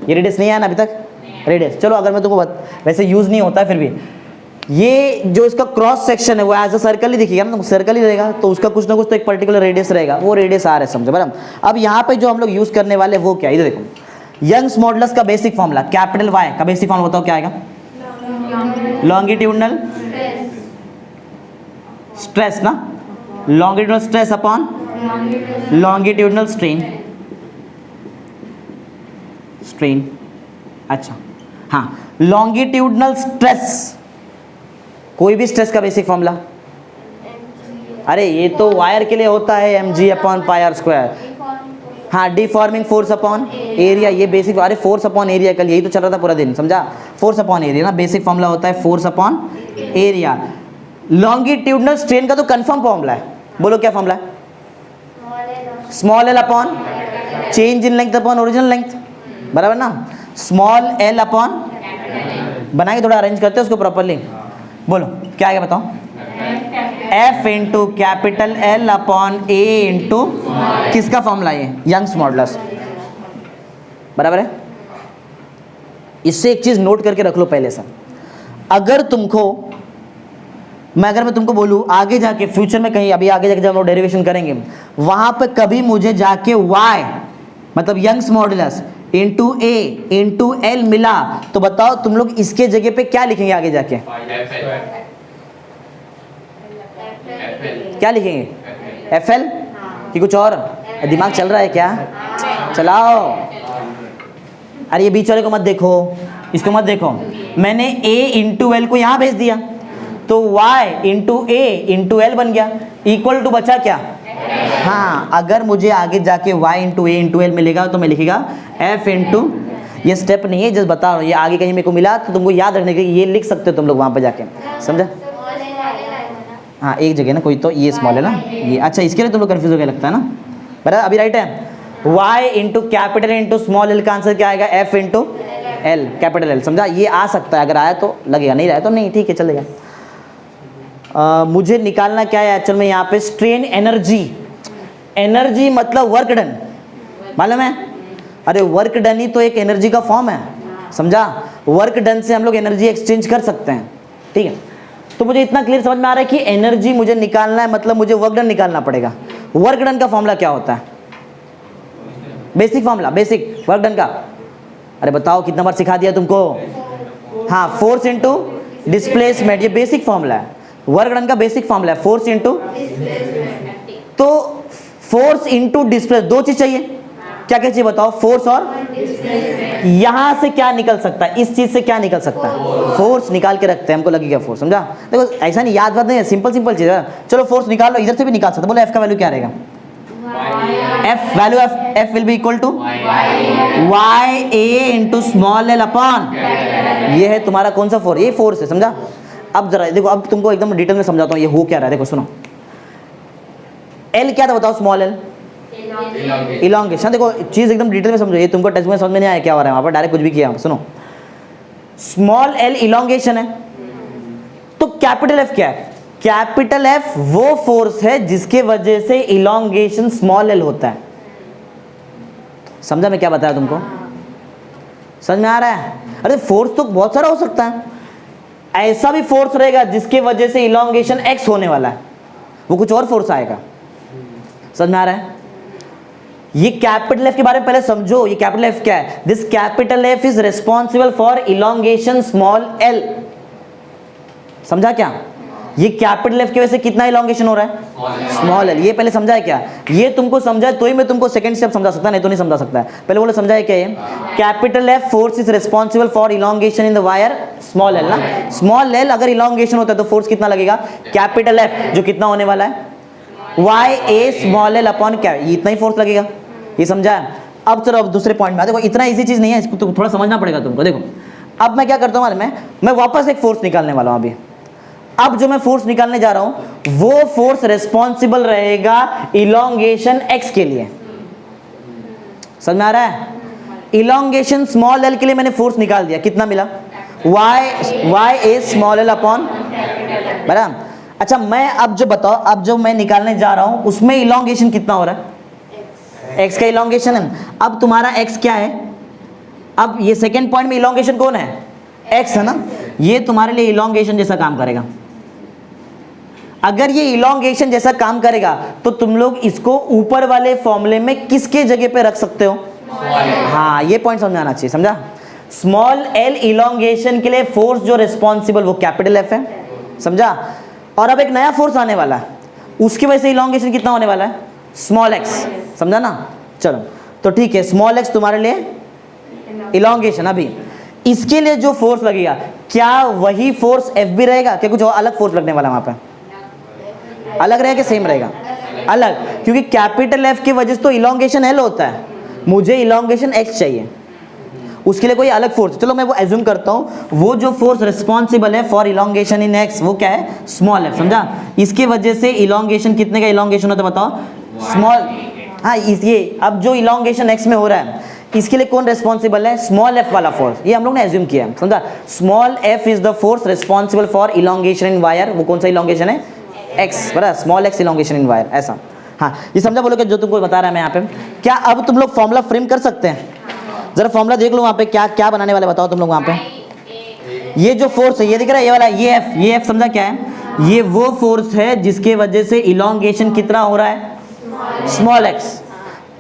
ये रेडियस नहीं आया ना अभी तक? रेडियस, चलो अगर मैं तुमको वैसे यूज नहीं होता है फिर भी, ये जो इसका क्रॉस सेक्शन है वो एज अ सर्कल ही दिखेगा ना, तुमको सर्कल ही रहेगा, तो उसका कुछ ना कुछ तो एक पर्टिकुलर रेडियस रहेगा, वो रेडियस आ रहा है, समझो बराबर? अब यहाँ पे जो हम लोग यूज करने वाले वो क्या है? इधर देखो, यंग्स मॉडुलस का बेसिक फॉर्मूला, कैपिटल वाई का बेसिक फॉर्मूला बताओ क्या आएगा? लॉन्गिट्यूडनल स्ट्रेस ना, longitudinal stress upon longitudinal strain. Strain, अच्छा हाँ, लॉन्गिट्यूडनल स्ट्रेस, कोई भी स्ट्रेस का बेसिक फॉर्मूला अरे ये तो वायर के लिए होता है mg/πr²। हाँ, डिफॉर्मिंग फोर्स अपॉन एरिया, ये बेसिक। अरे फोर्स अपॉन एरिया, कल यही तो चल रहा था पूरा दिन, समझा? फोर्स अपॉन एरिया ना, बेसिक फॉर्मूला होता है force upon area. Longitudinal strain का तो कंफर्म फॉर्मूला है, बोलो क्या फॉर्मूला है? Small l upon change in length upon original length, बराबर ना? स्मॉल एल अपॉन, बनाएंगे थोड़ा अरेंज करते हैं उसको प्रॉपरली। बोलो क्या आएगा बताओ? F into capital L upon A into किसका फॉर्मूला है? यंग्स मॉडुलस, बराबर है? इससे एक चीज नोट करके रख लो पहले से। अगर मैं तुमको बोलूं आगे जाके फ्यूचर में कहीं, अभी आगे जाके जब हम डेरिवेशन करेंगे वहां पे कभी मुझे जाके y मतलब Young's modulus into A into L मिला, तो बताओ तुम लोग इसके जगह पे क्या लिखेंगे आगे जाके? क्या लिखेंगे? FL कि कुछ और? दिमाग चल रहा है क्या? चलाओ। अरे ये बीच वाले को मत देखो, इसको मत देखो। मैंने A इंटू L को यहाँ भेज दिया तो y into A into L बन गया, इक्वल टू बचा क्या? हाँ, अगर मुझे आगे जाके y into A into L मिलेगा तो मैं लिखेगा F इंटू, ये स्टेप नहीं है, जस्ट बता रहा हूँ, ये आगे कहीं मेरे को मिला तो तुमको याद रखने के लिए ये लिख सकते हो तुम लोग वहाँ पे जाके, समझा? हाँ, एक जगह ना कोई तो ये स्मॉल है ना ये, अच्छा इसके लिए तुम लोग कन्फ्यूज हो गया लगता है ना, बराबर? अभी राइट है। y into capital into small L का आंसर क्या आएगा? F into L capital L, समझा? ये आ सकता है, अगर आया तो लगेगा, नहीं आया तो नहीं, ठीक है चलेगा। मुझे निकालना क्या है एक्चुअल में यहाँ पे? Strain energy. एनर्जी मतलब वर्क डन, मालूम है? अरे वर्क डन ही तो एक एनर्जी का फॉर्म है, समझा? वर्क डन से हम लोग एनर्जी एक्सचेंज कर सकते हैं, ठीक है? तो मुझे इतना क्लियर समझ में आ रहा है कि एनर्जी मुझे निकालना है मतलब मुझे वर्क डन निकालना पड़ेगा। वर्क डन का फॉर्मूला क्या होता है? Basic formula, basic work done का। अरे बताओ कितना बार सिखा दिया तुमको? हाँ, फोर्स इंटू डिस्प्लेसमेंट, ये बेसिक फॉर्मूला है। वर्क डन का बेसिक फॉर्मूला है फोर्स इंटू, तो फोर्स इंटू डिस्प्लेस, दो चीज चाहिए, क्या क्या चाहिए बताओ? फोर्स और यहां से क्या निकल सकता है? इस चीज से क्या निकल सकता है? फोर्स निकाल के रखते हैं, हमको लगेगा फोर्स, समझा? देखो ऐसा नहीं, याद बात नहीं है, सिंपल सिंपल चीज है। चलो फोर्स निकाल लो, इधर से भी निकाल सकते। बोलो एफ का वैल्यू क्या रहेगा? F value F will be equal to Y A into small l upon, ये है तुम्हारा कौन सा फोर्स? ये फोर्स है, समझा? अब जरा देखो, अब तुमको एकदम डिटेल में समझाता हूँ ये हो क्या रहा है। देखो सुनो, एल क्या था बताओ? Small L elongation. देखो चीज एकदम डिटेल में समझो, ये तुमको टच में समझ में नहीं आया क्या हो रहा है वहां पर, डायरेक्ट कुछ भी किया। सुनो, स्मॉल एल इलॉन्गेशन है, तो कैपिटल एफ क्या है? कैपिटल एफ वो फोर्स है जिसके वजह से इलॉन्गेशन स्मॉल एल होता है। समझा मैं क्या बताया तुमको? समझ में आ रहा है? अरे फोर्स तो बहुत सारा हो सकता है, ऐसा भी फोर्स रहेगा जिसके वजह से इलॉन्गेशन एक्स होने वाला है, वो कुछ और फोर्स आएगा। समझ में आ रहा है? ये कैपिटल एफ के बारे में पहले समझो, ये कैपिटल एफ क्या है? This capital F is responsible for elongation small L. समझा क्या? ये कैपिटल एफ की वजह से कितना इलॉन्गेशन हो रहा है? Small L. ये पहले समझा है क्या? ये तुमको समझा है तो ही मैं तुमको सेकंड स्टेप समझा सकता, नहीं तो नहीं समझा सकता है। पहले बोलो समझा है क्या? ये capital F force is responsible for elongation in the wire small L ना। स्मॉल एल अगर इलॉन्गेशन होता है तो फोर्स कितना लगेगा? कैपिटल एफ, जो कितना होने वाला है? वाई ए स्मॉल एल अपॉन क्या, इतना ही फोर्स लगेगा। ये समझा है? अब चलो अब दूसरे पॉइंट में आ। देखो इतना इजी चीज नहीं है, इसको तो थोड़ा समझना पड़ेगा तुमको। देखो अब मैं क्या करता हूँ, मैं वापस एक फोर्स निकालने वाला हूँ अभी। अब जो मैं फोर्स निकालने जा रहा हूं वो फोर्स रिस्पॉन्सिबल रहेगा इलॉन्गेशन एक्स के लिए। समझ में आ रहा है? इलॉन्गेशन स्मॉल एल के लिए मैंने फोर्स निकाल दिया, कितना मिला? वाई ए स्मॉल एल अपॉन, बराबर। अच्छा मैं अब जो बताओ, अब जो मैं निकालने जा रहा हूं उसमें इलॉन्गेशन कितना हो रहा है? एक्स का इलॉन्गेशन है। अब तुम्हारा एक्स क्या है? अब ये सेकेंड पॉइंट में इलॉन्गेशन कौन है? एक्स है ना। ये तुम्हारे लिए इलॉन्गेशन जैसा काम करेगा। अगर ये इलॉन्गेशन जैसा काम करेगा तो तुम लोग इसको ऊपर वाले फॉर्मूले में किसके जगह पे रख सकते हो? हाँ, ये पॉइंट समझ आना चाहिए, समझा? स्मॉल एल इलॉन्गेशन के लिए फोर्स जो रिस्पॉन्सिबल वो कैपिटल एफ है, समझा? और अब एक नया फोर्स आने वाला है, उसकी वजह से इलॉन्गेशन कितना होने वाला है? स्मॉल एक्स, समझा ना? चलो तो ठीक है, स्मॉल एक्स तुम्हारे लिए इलॉन्गेशन। अभी इसके लिए जो फोर्स लगेगा क्या वही फोर्स एफ भी रहेगा क्या? कुछ और अलग फोर्स लगने वाला वहां पे? अलग रहेगा कि सेम रहेगा? अलग, क्योंकि कैपिटल एफ की वजह से तो इलोंगेशन एल होता है, मुझे इलोंगेशन एक्स चाहिए, उसके लिए कोई अलग फोर्स। चलो मैं वो एज्यूम करता हूँ, वो जो फोर्स रिस्पॉन्सिबल है फॉर इलोंगेशन इन एक्स वो क्या है? स्मॉल एफ, समझा? इसके वजह से इलोंगेशन, कितने का इलोंगेशन होता है बताओ? स्मॉल, हाँ ये अब जो इलोंगेशन एक्स में हो रहा है इसके लिए कौन रिस्पॉन्सिबल है? स्मॉल एफ वाला फोर्स, ये हम लोग ने एज्यूम किया है, समझा? Small F is the force responsible for elongation in wire, वो कौन सा इलोंगेशन है? एक्स, बराबर, स्मॉल एक्स इलोंगेशन इन वायर, ऐसा। हाँ ये समझा? बोलो कि जो तुमको बता रहा है मैं यहाँ पे, क्या अब तुम लोग फॉर्मूला फ्रेम कर सकते हैं? जरा फॉर्मूला देख लो वहाँ पे, क्या क्या बनाने वाले बताओ तुम लोग वहाँ पे। ये जो फोर्स है ये दिख रहा है, ये वाला, ये एफ समझा क्या है? ये वो फोर्स है जिसके वजह से इलोंगेशन कितना हो रहा है? Small x.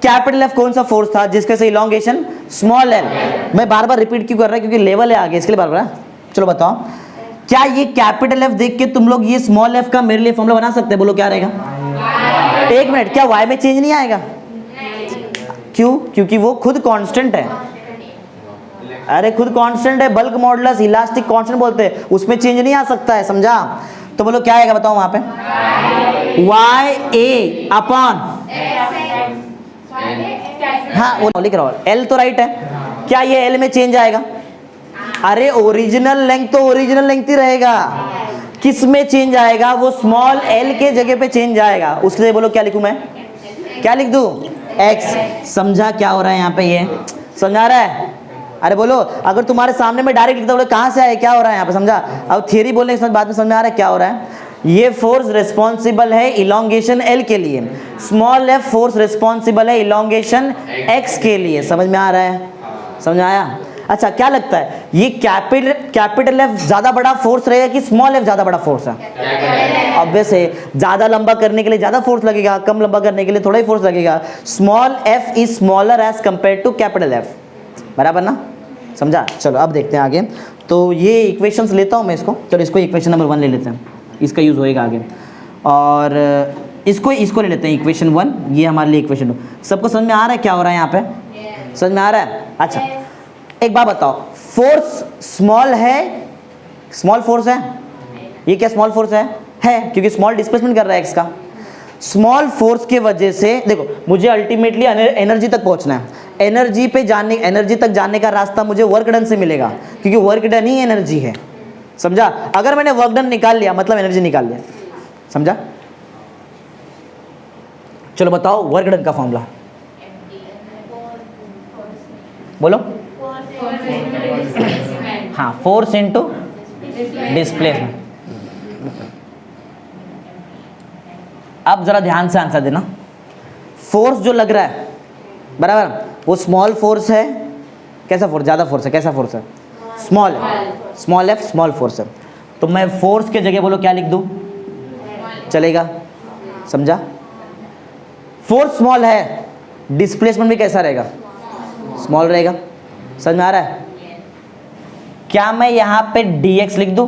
कैपिटल एफ कौन सा फोर्स था जिसके से इलोंगेशन? Small L. मैं बार बार रिपीट क्यों कर रहा है? क्योंकि लेवल है आगे, इसके लिए बार बार। चलो बताओ, क्या ये कैपिटल एफ देख के तुम लोग ये स्मॉल एफ का मेरे लिए फॉर्मूला बना सकते हैं? बोलो क्या रहेगा? एक मिनट, क्या वाई में चेंज नहीं आएगा? क्यों? क्योंकि वो खुद कांस्टेंट है। अरे खुद कांस्टेंट है, बल्क मॉडुलस, इलास्टिक कांस्टेंट बोलते हैं, उसमें चेंज नहीं आ सकता है, समझा? तो बोलो क्या आएगा बताओ वहां पे? वाई ए अपॉन, हाँ वो लिख रहा हूँ, एल तो राइट है, क्या ये एल में चेंज आएगा? अरे ओरिजिनल लेंथ तो ओरिजिनल लेंथ ही रहेगा, किस में चेंज आएगा? वो स्मॉल एल के जगह पे चेंज आएगा, उसके लिए बोलो क्या लिखूं मैं? क्या लिख दूं? एक्स। समझा क्या हो रहा है यहाँ पे? ये समझा रहा है? अरे बोलो, अगर तुम्हारे सामने में डायरेक्ट लिखता बोले कहाँ से आए, क्या हो रहा है यहाँ पे? समझा? अब थियरी बोलने के बाद में समझ में आ रहा है क्या हो रहा है? ये फोर्स रिस्पॉन्सिबल है इलोंगेशन एल के लिए, स्मॉल एफ फोर्स रिस्पॉन्सिबल है इलोंगेशन एक्स के लिए। समझ में आ रहा है? समझ में आया? अच्छा क्या लगता है, ये कैपिटल एफ ज्यादा बड़ा फोर्स रहेगा कि स्मॉल एफ ज्यादा बड़ा फोर्स है? ऑब्वियस है, ज्यादा लंबा करने के लिए ज्यादा फोर्स लगेगा, कम लंबा करने के लिए थोड़ा ही फोर्स लगेगा। Small F is smaller as compare to capital F, बराबर ना? समझा? चलो अब देखते हैं आगे। तो ये इक्वेशंस लेता हूँ मैं इसको, चलो इसको इक्वेशन नंबर 1 ले लेते हैं, इसका यूज़ होएगा आगे। और इसको ले लेते हैं इक्वेशन 1, ये हमारे लिए इक्वेशन 2। सबको समझ में आ रहा है क्या हो रहा है यहाँ पे? समझ में आ रहा है? अच्छा एक बात बताओ, फोर्स स्मॉल है, स्मॉल फोर्स है, ये क्या स्मॉल फोर्स है? क्योंकि स्मॉल डिस्प्लेसमेंट कर रहा है एक्स का। स्मॉल फोर्स के वजह से देखो, मुझे अल्टीमेटली एनर्जी तक पहुंचना है, एनर्जी तक जाने का रास्ता मुझे वर्क डन से मिलेगा, क्योंकि वर्क डन ही एनर्जी है, समझा? अगर मैंने वर्क डन निकाल लिया मतलब एनर्जी निकाल लिया, समझा? चलो बताओ वर्क डन का फॉर्मूला बोलो। हाँ, फोर्स इंटू डिस्प्लेसमेंट। अब जरा ध्यान से आंसर देना, फोर्स जो लग रहा है बराबर, वो स्मॉल फोर्स है, कैसा फोर्स? ज़्यादा फोर्स है, कैसा फोर्स है? स्मॉल है, स्मॉल एफ स्मॉल फोर्स है। तो मैं फोर्स के जगह बोलो क्या लिख दूं? चलेगा? समझा? फोर्स स्मॉल है, डिस्प्लेसमेंट भी कैसा रहेगा? स्मॉल रहेगा। समझ में आ रहा है? क्या मैं यहाँ पे dx लिख दूं,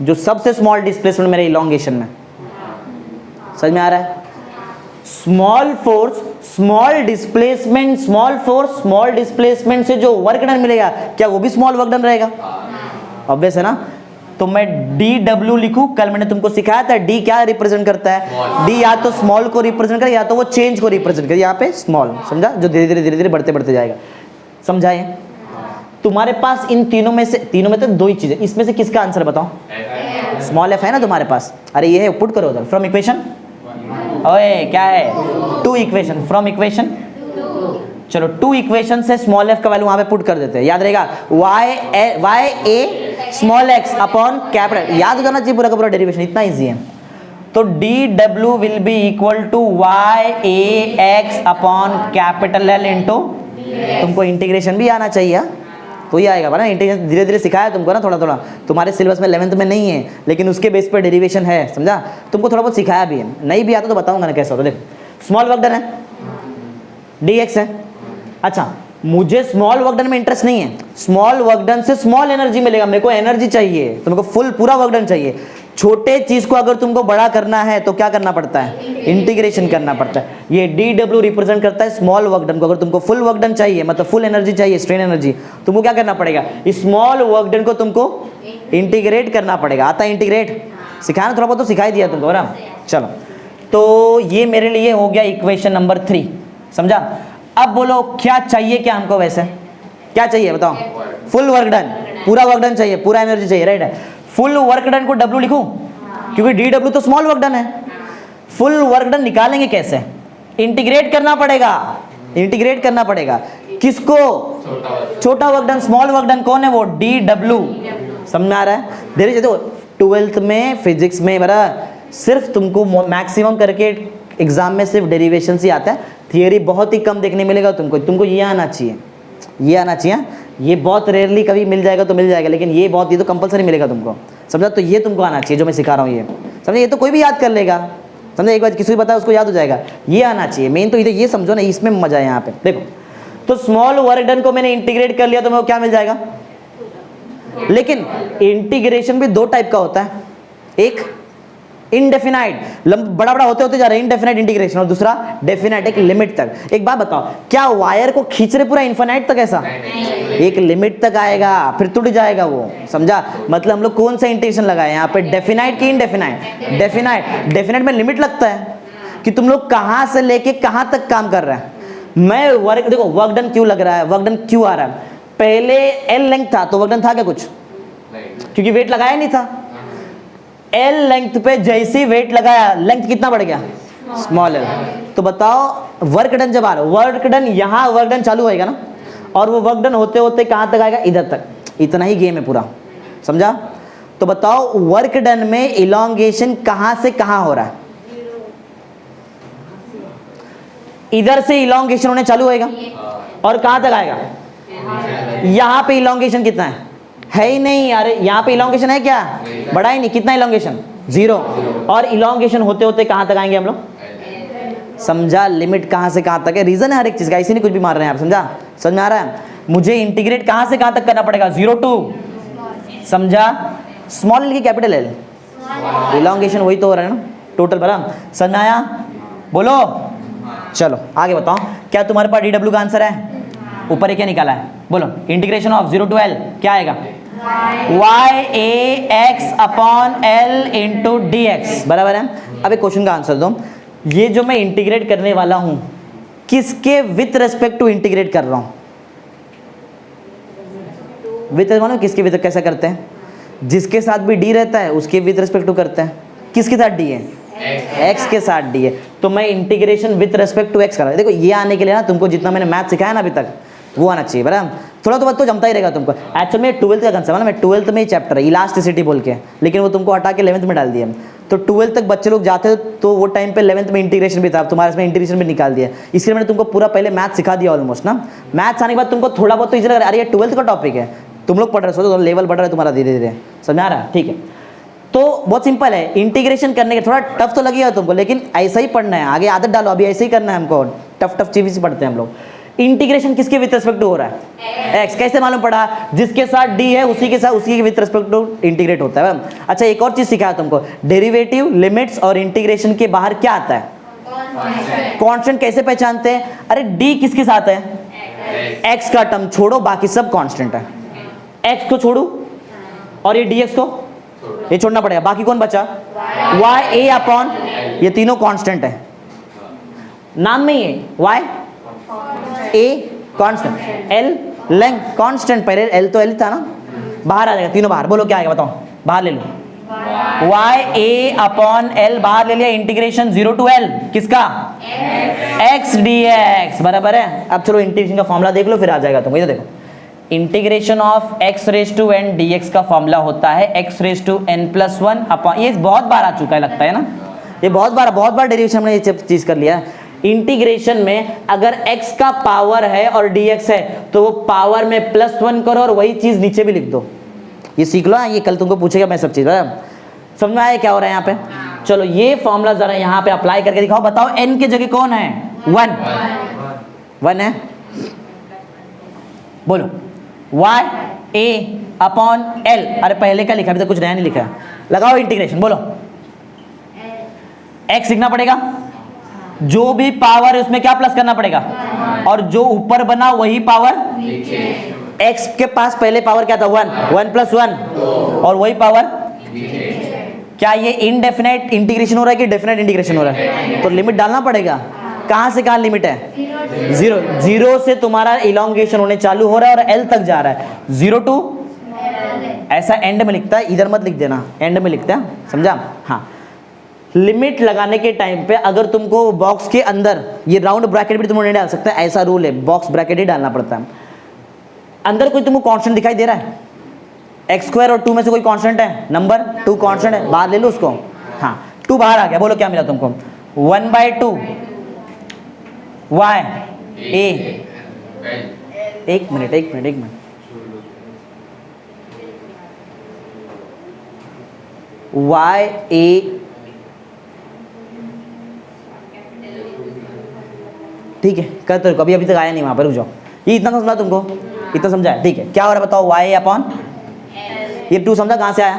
जो सबसे स्मॉल डिस्प्लेसमेंट मेरे इलोंगेशन में? समझ में आ रहा है? Small force small displacement, small force small displacement से जो वर्क डन मिलेगा क्या वो भी स्मॉल वर्क डन रहेगा? ऑब्वियस है ना? तो मैं dw लिखूं, कल मैंने तुमको सिखाया था d क्या रिप्रेजेंट करता है? d या तो स्मॉल को रिप्रेजेंट करे या तो वो चेंज को रिप्रेजेंट करे, यहाँ पे स्मॉल, समझा? जो धीरे धीरे बढ़ते जाएगा, समझाए? तुम्हारे पास इन तीनों में तो दो ही चीजें, इसमें से किसका आंसर बताओ? स्मॉल एफ है ना तुम्हारे पास? अरे ये है, पुट करो उधर, फ्रॉम इक्वेशन। ओए क्या है? 2 इक्वेशन, फ्रॉम इक्वेशन। चलो 2 इक्वेशन से स्मॉल एफ का वैल्यू वहां पे पुट कर देते हैं, याद रहेगा? वाई ए स्मॉल एक्स अपॉन कैपिटल, याद हो जाना चाहिए पूरा का पूरा डेरिवेशन, इतना इजी है। तो D W will be equal to Y A X upon capital L into, तुमको इंटीग्रेशन भी आना चाहिए, तो ही आएगा ना इंटीग्रेशन, धीरे धीरे सिखाया तुमको ना, थोड़ा थोड़ा तुम्हारे सिलेबस में 11th में नहीं है, लेकिन उसके बेस पर डेरिवेशन है, समझा? तुमको थोड़ा बहुत सिखाया भी है, नहीं भी आता तो बताऊंगा ना कैसा होता। देखो स्मॉल वर्क डन है, dx है। अच्छा मुझे स्मॉल वर्क डन में इंटरेस्ट नहीं है, स्मॉल वर्क डन से स्मॉल एनर्जी मिलेगा, मेरे को एनर्जी चाहिए, तुमको फुल पूरा वर्क डन चाहिए। छोटे चीज को अगर तुमको बड़ा करना है तो क्या करना पड़ता है? इंटीग्रेशन करना पड़ता है। ये dw रिप्रेजेंट करता है स्मॉल वर्क डन को। अगर तुमको फुल वर्क डन चाहिए, मतलब फुल एनर्जी चाहिए, स्ट्रेन एनर्जी, तुमको क्या करना पड़ेगा? स्मॉल वर्क डन को तुमको इंटीग्रेट करना पड़ेगा। आता है इंटीग्रेट? सिखाया ना, थोड़ा बहुत तो सिखा ही दिया तुमको, बराबर। चलो, तो ये मेरे लिए हो गया इक्वेशन नंबर 3, समझा। अब बोलो क्या चाहिए, क्या हमको वैसे क्या चाहिए बताओ? फुल वर्क डन, पूरा वर्क डन चाहिए, पूरा एनर्जी चाहिए, राइट है। फुल वर्क डन को W लिखूं, क्योंकि DW तो स्मॉल वर्क डन है। फुल वर्क डन निकालेंगे कैसे? इंटीग्रेट करना पड़ेगा, इंटीग्रेट करना पड़ेगा किसको? छोटा work done, small work done कौन है वो? DW। समझ में आ रहा है? धीरे धीरे 12th में फिजिक्स में बड़ा सिर्फ तुमको मैक्सिमम करके एग्जाम में सिर्फ डेरिवेशन ही आता है, थियरी बहुत ही कम देखने मिलेगा तुमको ये आना चाहिए, ये आना चाहिए। ये बहुत रेयरली कभी मिल जाएगा तो मिल जाएगा, लेकिन ये तो कंपलसरी मिलेगा तुमको, समझा। तो ये तुमको आना चाहिए जो मैं सिखा रहा हूँ, ये समझा। ये तो कोई भी याद कर लेगा, समझा। एक बार किसी को बताया उसको याद हो जाएगा, ये आना चाहिए मेन। तो ये समझो ना, इसमें मजा है यहाँ पे। देखो, तो स्मॉल वर्क डन को मैंने इंटीग्रेट कर लिया तो मेरे को क्या मिल जाएगा? लेकिन इंटीग्रेशन भी दो टाइप का होता है, एक इनडेफिनाइट, बड़ा बड़ा होते होते जा रहा है इनडेफिनाइट इंटीग्रेशन, और दूसरा डेफिनाइट, एक लिमिट तक। एक बात बताओ, क्या वायर को खींच रहे पूरा इनफिनाइट तक? ऐसा एक लिमिट तक आएगा, फिर टूट जाएगा वो, समझा। मतलब हम लोग कौन सा इंटीग्रेशन लगाए यहाँ पे, डेफिनाइट की इनडेफिनाइट? डेफिनाइट। डेफिनाइट में लिमिट लगता है कि तुम लोग कहाँ से लेके कहाँ तक काम कर रहे हैं। मैं वर्क, देखो वर्क डन क्यों लग रहा है, वर्क डन क्यों आ रहा है? पहले L लेंथ था तो वर्क डन था क्या कुछ? क्योंकि वेट लगाया नहीं था। L लेंथ पे जैसे वेट लगाया, लेंथ कितना बढ़ गया? Small L। तो बताओ वर्क डन जब आ रहा है, वर्क डन यहाँ वर्क डन चालू होएगा ना, और वो वर्क डन होते होते कहाँ तक आएगा? इधर तक। इतना ही गेम है पूरा, समझा। तो बताओ वर्क डन में इलॉन्गेशन कहाँ से कहाँ हो रहा है? इधर से इलॉन्गेशन होने चालू होएगा और कहाँ तक आएगा? यहाँ पे इलॉन्गेशन कितना है ही नहीं यार। यहाँ पे इलॉन्गेशन है क्या? बड़ा ही नहीं। कितना इलॉन्गेशन? 0। और इलॉन्गेशन होते होते कहाँ तक आएंगे हम लोग? समझा। लिमिट कहाँ से कहाँ तक है, रीजन है हर एक चीज का, इसी नहीं कुछ भी मार रहे हैं आप, समझा। समझ में आ रहा है? मुझे इंटीग्रेट कहाँ से कहाँ तक करना पड़ेगा? 0 to, समझा, स्मॉल L की कैपिटल L। इलॉन्गेशन वही तो हो रहा है ना टोटल, बराबर। समझ में आया? बोलो। चलो आगे बताओ, क्या तुम्हारे पास DW का आंसर है? ऊपर ये क्या निकाला है? बोलो। इंटीग्रेशन ऑफ 0 to L क्या आएगा? YAX/L इंटू DX, बराबर है। अब एक क्वेश्चन का आंसर दो। ये जो मैं इंटीग्रेट करने वाला हूं, किसके विथ रेस्पेक्ट टू इंटीग्रेट कर रहा हूं? विथ मानो किसके विथ, कैसा करते हैं? जिसके साथ भी D रहता है उसके विथ रेस्पेक्ट टू करते हैं। किसके साथ D है? X के साथ D है। तो मैं integration with respect to X कर रहा हूं। देखो ये आने के लिए ना तुमको जितना मैंने मैथ सिखाया ना अभी तक, वो आना चाहिए, बराबर। थोड़ा तो बात तो जमता ही रहेगा तुमको। एक्चुअल में 12th का कंसेप्ट है ना, मैं 12th में ही चैप्टर है इलास्टिसिटी बोल के, लेकिन वो तुमको हटा के 11th में डाल दिया। तो 12th तक बच्चे लोग जाते तो वो टाइम पे 11th में इंटीग्रेशन भी था, तुम्हारे इसमें इंटीग्रेशन भी निकाल दिया। इसलिए मैंने तुमको पूरा पहले मैथ सिखा दिया ऑलमोस्ट ना। मैथ्स आने के बाद तुमको थोड़ा बहुत तो इजी लग रहा है, अरे ये 12th का टॉपिक है, तुम लोग पढ़ रहे हो, तो लेवल बढ़ रहा है तुम्हारा धीरे धीरे, समझ आ रहा है? ठीक है। तो बहुत सिंपल है, इंटीग्रेशन करने के थोड़ा टफ तो लगेगा तुमको, लेकिन ऐसा ही पढ़ना है, आगे आदत डालो, अभी ऐसे ही करना है हमको। टफ चीज पढ़ते हैं हम लोग। इंटीग्रेशन किसके विथ रिस्पेक्ट टू हो रहा है? X। कैसे मालूम पड़ा? जिसके साथ D है उसी के साथ उसकी विथ रिस्पेक्ट टू इंटीग्रेट होता है। अच्छा एक और चीज सिखाया तुमको, डेरिवेटिव, लिमिट्स और इंटीग्रेशन के बाहर क्या आता है? कांस्टेंट। कैसे पहचानते हैं? अरे D किसके साथ है? X का टर्म छोड़ो, बाकी सब कांस्टेंट है। X को छोड़ू और ये dx को ये छोड़ना पड़ेगा, बाकी कौन बचा? YA/, ये तीनों कांस्टेंट है, नाम में ही है। Y A constant, L length constant, पहले L तो L था ना, बाहर आ जाएगा, तीनों बाहर। बोलो क्या आएगा बताओ? बाहर ले लो। YA/L बाहर ले लिया। इंटीग्रेशन 0 to L किसका? X dx, बराबर है। अब चलो इंटीग्रेशन का फॉर्मूला देख लो, फिर आ जाएगा तुमको। ये देखो, इंटीग्रेशन ऑफ x⁻n dx का फॉर्मूला होता है x⁻n+1 ये बहुत बार आ चुका है लगता है ना, ये बहुत बार डेरिवेशन हमने ये चीज कर लिया। इंटीग्रेशन में अगर x का पावर है और dx है तो वो पावर में +1 करो और वही चीज नीचे भी लिख दो। ये सीख लो, ये कल तुमको पूछेगा मैं सब चीज। समझ में आया क्या हो रहा है यहाँ पे? चलो ये फॉर्मूला जरा यहाँ पे अप्लाई करके दिखाओ। बताओ n की जगह कौन है? 1 है। बोलो YA/L। अरे पहले का लिखा, अभी तो कुछ नया नहीं लिखा। लगाओ इंटीग्रेशन, बोलो। x लिखना पड़ेगा, जो भी पावर है उसमें क्या प्लस करना पड़ेगा, और जो ऊपर बना वही पावर x के पास पहले पावर क्या था? 1 + 1 और वही पावर क्या ये इनडेफिनेट इंटीग्रेशन हो रहा है कि डेफिनेट इंटीग्रेशन हो रहा है? तो लिमिट डालना पड़ेगा। कहाँ से कहाँ लिमिट है? जीरो, जीरो से तुम्हारा इलोंगेशन होने चालू हो रहा है और एल तक जा रहा है, 0 to ऐसा एंड में लिखता है, इधर मत लिख देना, एंड में लिखता है, समझा? हाँ, लिमिट लगाने के टाइम पे अगर तुमको बॉक्स के अंदर ये राउंड ब्रैकेट भी तुम नहीं डाल सकते, ऐसा रूल है, बॉक्स ब्रैकेट ही डालना पड़ता है। अंदर कोई तुमको कांस्टेंट दिखाई दे रहा है? x² और 2 में से कोई कांस्टेंट है? नंबर 2 कांस्टेंट है, बाहर ले लो उसको। हाँ, 2 बाहर आ गया, बोलो क्या मिला तुमको? 1/2 y a, एक मिनट y a, ठीक है करते रहो, अभी तक आया नहीं वहां पर, रुक जाओ। ये इतना समझा तुमको? इतना समझा है, ठीक है। क्या हो रहा है बताओ? y अपॉन ये 2 समझा? कहाँ से आया?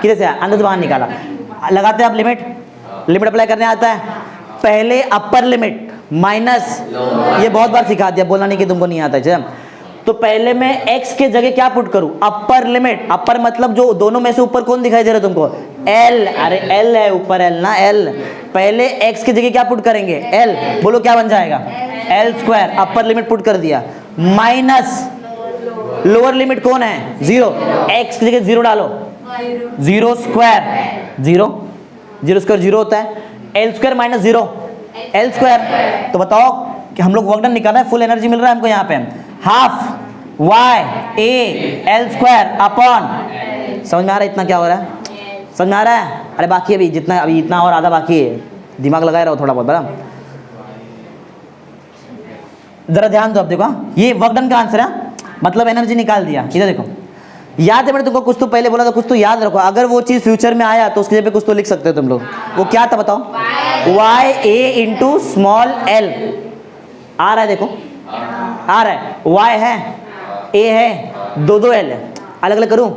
किधर से आया? अंदर से बाहर निकाला। लगाते हैं आप लिमिट, लिमिट अप्लाई करने आता है। पहले अपर लिमिट माइनस, ये बहुत बार सिखा दिया, बोलना नहीं कि तुमको नहीं आता है। तो पहले मैं x के जगह क्या पुट करूं? Upper limit. अपर मतलब जो दोनों में से ऊपर कौन दिखाई दे रहा है तुमको? l। अरे l है ऊपर, l ना, l। पहले x की जगह क्या पुट करेंगे? l। बोलो क्या बन जाएगा? l²। अपर लिमिट पुट कर दिया, माइनस लोअर लिमिट कौन है? 0। x की जगह 0 डालो, 0²। 0² 0 होता है, l² माइनस 0 l²। तो बताओ कि हम लोग वर्क डन निकालना है, फुल एनर्जी मिल रहा है हमको यहाँ पे, half y a l² upon, समझ में आ रहा है इतना क्या हो रहा है? समझ में आ रहा है? अरे बाकी अभी जितना, अभी इतना और आधा बाकी है, दिमाग लगाए रहो थोड़ा बहुत, बराबर? जरा ध्यान दो, अब देखो ये वर्क डन का आंसर है, मतलब एनर्जी निकाल दिया। इधर देखो, याद है मैंने तुमको कुछ तो पहले बोला था, कुछ तो याद रखो, अगर वो चीज फ्यूचर में आया तो उसके जगह पे कुछ तो लिख सकते हो तुम लोग। वो क्या था बताओ? y a into small l। आ रहा है देखो, आ रहा है, y है, a है, दो l है, अलग अलग करूं?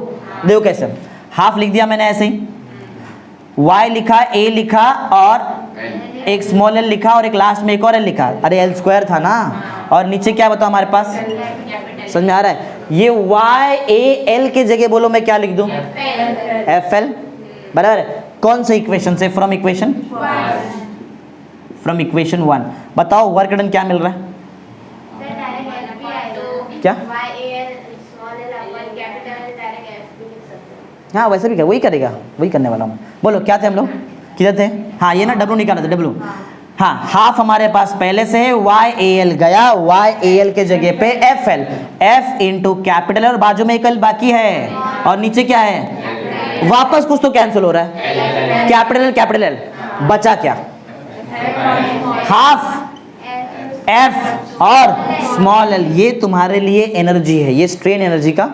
देखो कैसे, हाफ लिख दिया मैंने ऐसे ही, y लिखा, a लिखा और एक स्मॉल l लिखा और एक लास्ट में एक और l लिखा। अरे l² था ना, और नीचे क्या बताओ हमारे पास? समझ में आ रहा है? ये y a l के जगह बोलो मैं क्या लिख दूं? fl, बराबर? कौन सा इक्वेशन से? From equation, from equation 1। बताओ वर्क डन क्या मिल रहा है? क्या? हाँ वैसे भी क्या, वही करेगा, वही करने वाला हूँ। बोलो क्या थे हम लोग, किधर थे? हाँ ये ना W निकालना था, W। हाँ, हाफ हमारे पास पहले से है, y a l गया, y a l के जगह पे fl, f इंटू कैपिटल और बाजू में एक l बाकी है, और नीचे क्या है? वापस कुछ तो कैंसिल हो रहा है, कैपिटल L, बचा क्या? हाफ f और स्मॉल l। ये तुम्हारे लिए एनर्जी है, ये स्ट्रेन एनर्जी का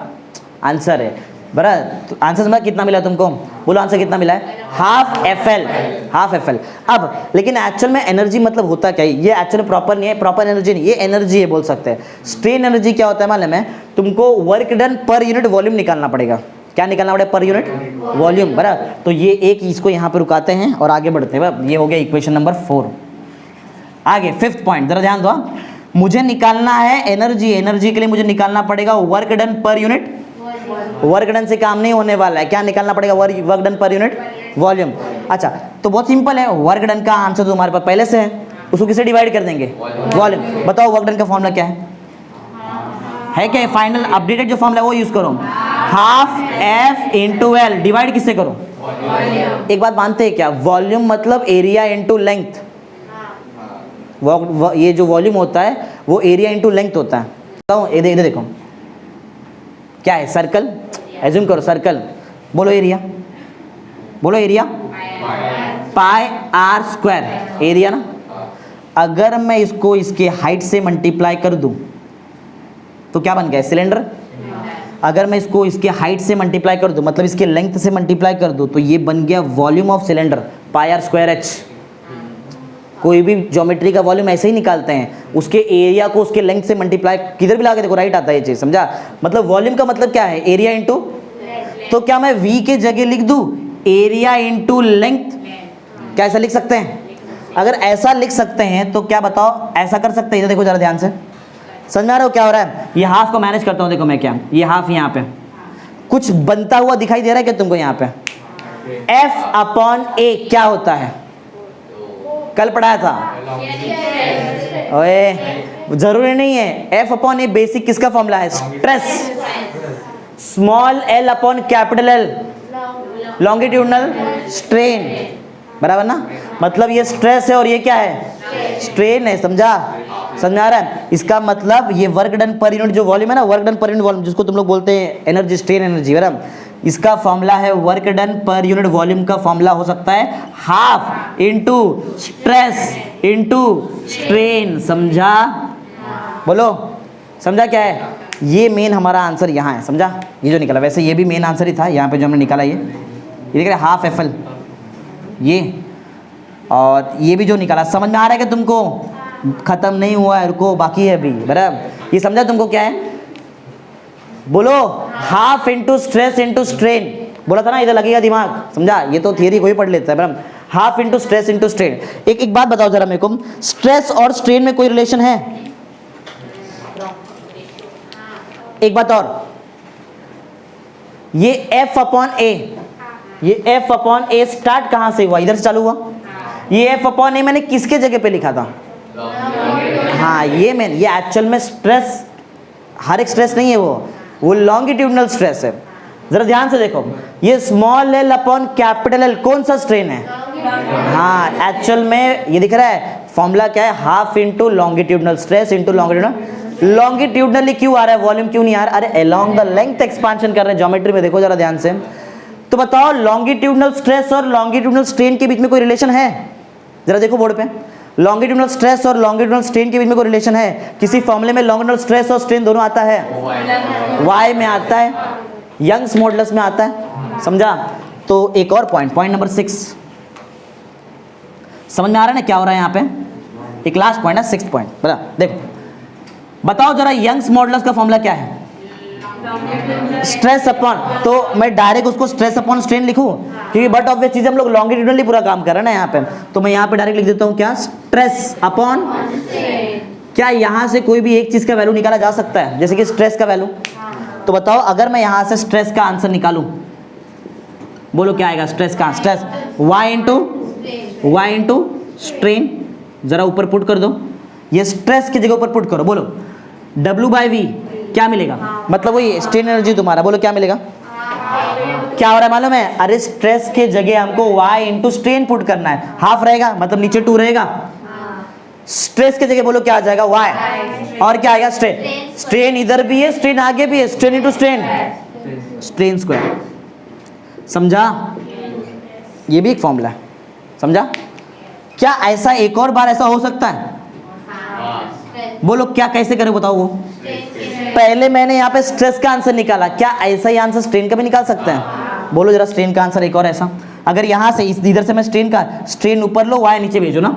आंसर है, बराबर? तो आंसर समझ कितना मिला तुमको? बोलो आंसर कितना मिला है? Half FL, half FL। अब लेकिन एक्चुअल में एनर्जी मतलब होता क्या है? ये एक्चुअली प्रॉपर नहीं है, प्रॉपर एनर्जी नहीं, ये एनर्जी है बोल सकते हैं। स्ट्रेन एनर्जी क्या होता है मालूम है तुमको? Work done per unit volume निकालना पड़ेगा। क्या निकालना पड़ेगा? पर यूनिट वॉल्यूम, बराबर? तो ये एक इसको यहाँ पे रुकाते हैं और आगे बढ़ते हैं, बराबर? ये हो गया इक्वेशन नंबर 4। आगे 5th पॉइंट, जरा ध्यान दो। मुझे निकालना है एनर्जी, एनर्जी के लिए मुझे निकालना पड़ेगा work done per unit. Work done से काम नहीं होने वाला है, क्या निकालना पड़ेगा? Work done per unit volume. अच्छा तो बहुत सिंपल है, वर्क डन का आंसर तो तुम्हारे पास पहले से है, उसको किससे डिवाइड कर देंगे? वॉल्यूम। बताओ वर्क डन का फॉर्मूला क्या है क्या? फाइनल अपडेटेड जो फॉर्मूला वो यूज करो, half f into L, divide किससे करो? एक बात मानते हैं क्या? वॉल्यूम मतलब एरिया इंटू लेंथ। ये जो वॉल्यूम होता है वो एरिया इंटू लेंथ होता है। तो इधर देखो क्या है? सर्कल, एज्यूम करो सर्कल, बोलो एरिया, बोलो एरिया, पाई r स्क्वायर, एरिया ना। अगर मैं इसको इसके हाइट से मल्टीप्लाई कर दूं तो क्या बन गया? सिलेंडर। अगर मैं इसको इसके हाइट से मल्टीप्लाई कर दूं, मतलब इसके लेंथ से मल्टीप्लाई कर दूं, तो ये बन गया volume of cylinder, pi r square h। कोई भी ज्योमेट्री का वॉल्यूम ऐसे ही निकालते हैं, उसके एरिया को उसके लेंथ से मल्टीप्लाई, किधर भी लगा के देखो राइट आता है ये चीज, समझा? मतलब वॉल्यूम का मतलब क्या है? Area into. तो क्या मैं v के जगह लिख दूं एरिया इंटू लेंथ? क्या ऐसा लिख सकते हैं? अगर ऐसा लिख सकते हैं तो क्या बताओ, ऐसा कर सकते हैं? देखो जरा ध्यान से, समझ में आ रहा हो क्या हो रहा है? ये हाफ को मैनेज करता हूँ, देखो मैं क्या, ये हाफ यहाँ पे कुछ बनता हुआ दिखाई दे रहा है क्या तुमको? यहाँ पे F/A क्या होता है? कल पढ़ाया था। ओए जरूरी नहीं है। F/A बेसिक किसका फॉर्मूला है? Stress. Small L/L longitudinal strain, बराबर ना? मतलब ये स्ट्रेस है और ये क्या है? स्ट्रेन है। समझा? समझ में आ रहा है? इसका मतलब ये वर्क डन पर यूनिट जो वॉल्यूम है ना, work done per unit volume, जिसको तुम लोग बोलते हैं एनर्जी, स्ट्रेन एनर्जी, बराबर, इसका फॉर्मूला है work done per unit volume का फॉर्मूला हो सकता है half into stress into strain. समझा? बोलो समझा क्या है? ये मेन हमारा आंसर यहाँ है। समझा? ये जो निकला, वैसे ये भी मेन आंसर ही था यहाँ पे जो हमने निकाला, ये देख रहे हाफ FL, ये और ये भी जो निकाला। समझ में आ रहा है कि तुमको? खत्म नहीं हुआ है, रुको बाकी है अभी, बराबर। ये समझा तुमको क्या है? बोलो half into stress into strain, बोला था ना, इधर लगेगा दिमाग। समझा? ये तो थियरी कोई पढ़ लेता है, बराबर। Half into stress into strain. एक बात बताओ जरा मेरे को, स्ट्रेस और स्ट्रेन में कोई रिलेशन है? एक बात और, ये F/A स्टार्ट कहां से हुआ? इधर से चालू हुआ। ये F/A मैंने किसके जगह पे लिखा था? हाँ ये एक्चुअल में स्ट्रेस, हर एक स्ट्रेस नहीं है वो लॉन्गिट्यूडनल स्ट्रेस है। जरा ध्यान से देखो, ये स्मॉल L/L कौन सा स्ट्रेन है? हाँ एक्चुअल में ये दिख रहा है फॉर्मूला क्या है? Half into longitudinal stress into longitudinal. Longitudinally क्यों आ रहा है? वॉल्यूम क्यों नहीं आ रहा? अरे अलोंग द लेंथ एक्सपांशन कर रहे हैं। ज्योमेट्री में देखो जरा ध्यान से, तो बताओ लॉन्गिट्यूडनल स्ट्रेस और लॉन्गिट्यूडनल स्ट्रेन के बीच में कोई रिलेशन है? जरा देखो बोर्ड पे, लॉन्गिट्यूडनल स्ट्रेस और लॉन्गिट्यूडनल स्ट्रेन के बीच में कोई रिलेशन है? किसी फॉर्मूले में लॉन्गिट्यूडनल स्ट्रेस और स्ट्रेन दोनों आता है? Y में आता है, यंग्स मॉडुलस में आता है। समझा? तो एक और पॉइंट नंबर 6, समझ में आ रहा है ना क्या हो रहा है यहाँ पे? एक लास्ट पॉइंट है, 6th पॉइंट, बराबर। देखो बताओ जरा यंग्स मॉडुलस का फॉर्मूला क्या है? स्ट्रेस अपॉन, तो मैं डायरेक्ट उसको स्ट्रेस अपॉन स्ट्रेन लिखूं, क्योंकि बट ऑब्वियस चीज हम लोग लॉन्गिट्यूडनली पूरा काम कर रहे हैं ना यहाँ पे, तो मैं यहाँ पे डायरेक्ट लिख देता हूँ क्या? Stress upon. क्या यहाँ से कोई भी एक चीज का वैल्यू निकाला जा सकता है, जैसे कि स्ट्रेस का वैल्यू? तो बताओ अगर मैं यहाँ से स्ट्रेस का आंसर निकालूं, बोलो क्या आएगा? स्ट्रेस का स्ट्रेस y इंटू स्ट्रेन, जरा ऊपर पुट कर दो, ये स्ट्रेस की जगह ऊपर पुट करो, बोलो W/V क्या मिलेगा? मतलब वही स्ट्रेन एनर्जी तुम्हारा, बोलो क्या मिलेगा? क्या हो रहा है मालूम है? अरे स्ट्रेस के जगह हमको y इंटू स्ट्रेन पुट करना है, हाफ रहेगा मतलब नीचे 2 रहेगा। स्ट्रेस के जगह बोलो क्या आ जाएगा? y, और क्या आएगा? स्ट्रेन। स्ट्रेन इधर भी है, स्ट्रेन आगे भी है, strain into strain, strain square. समझा? ये भी एक फॉर्मूला है। समझा? क्या ऐसा एक और बार ऐसा हो सकता है? बोलो क्या, कैसे करें बताओ? वो पहले मैंने यहाँ पे स्ट्रेस का आंसर निकाला, क्या ऐसा ही आंसर स्ट्रेन का भी निकाल सकते हैं? बोलो जरा स्ट्रेन का आंसर एक और ऐसा, अगर यहाँ से इधर से मैं स्ट्रेन ऊपर लो, y नीचे भेजो ना।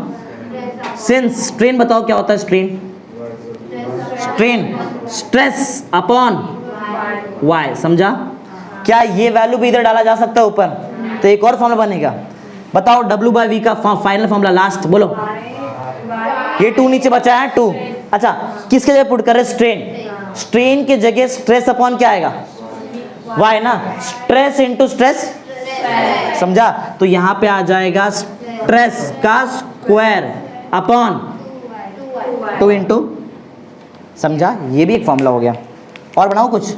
सिंस स्ट्रेन बताओ क्या होता है? Strain stress upon y। समझा? क्या ये वैल्यू भी इधर डाला जा सकता है ऊपर? तो एक और फॉर्मूला बनेगा। बताओ W/V का फाइनल फॉर्मूला लास्ट, बोलो। ये 2 नीचे बचा है, 2। अच्छा किसके जगह पुट कर रहे? स्ट्रेन के जगह स्ट्रेस अपॉन क्या आएगा? y ना, स्ट्रेस इंटू स्ट्रेस। समझा? तो यहाँ पे आ जाएगा स्ट्रेस का स्क्वायर अपॉन 2 इंटू। समझा? ये भी एक फॉर्मूला हो गया। और बनाओ कुछ?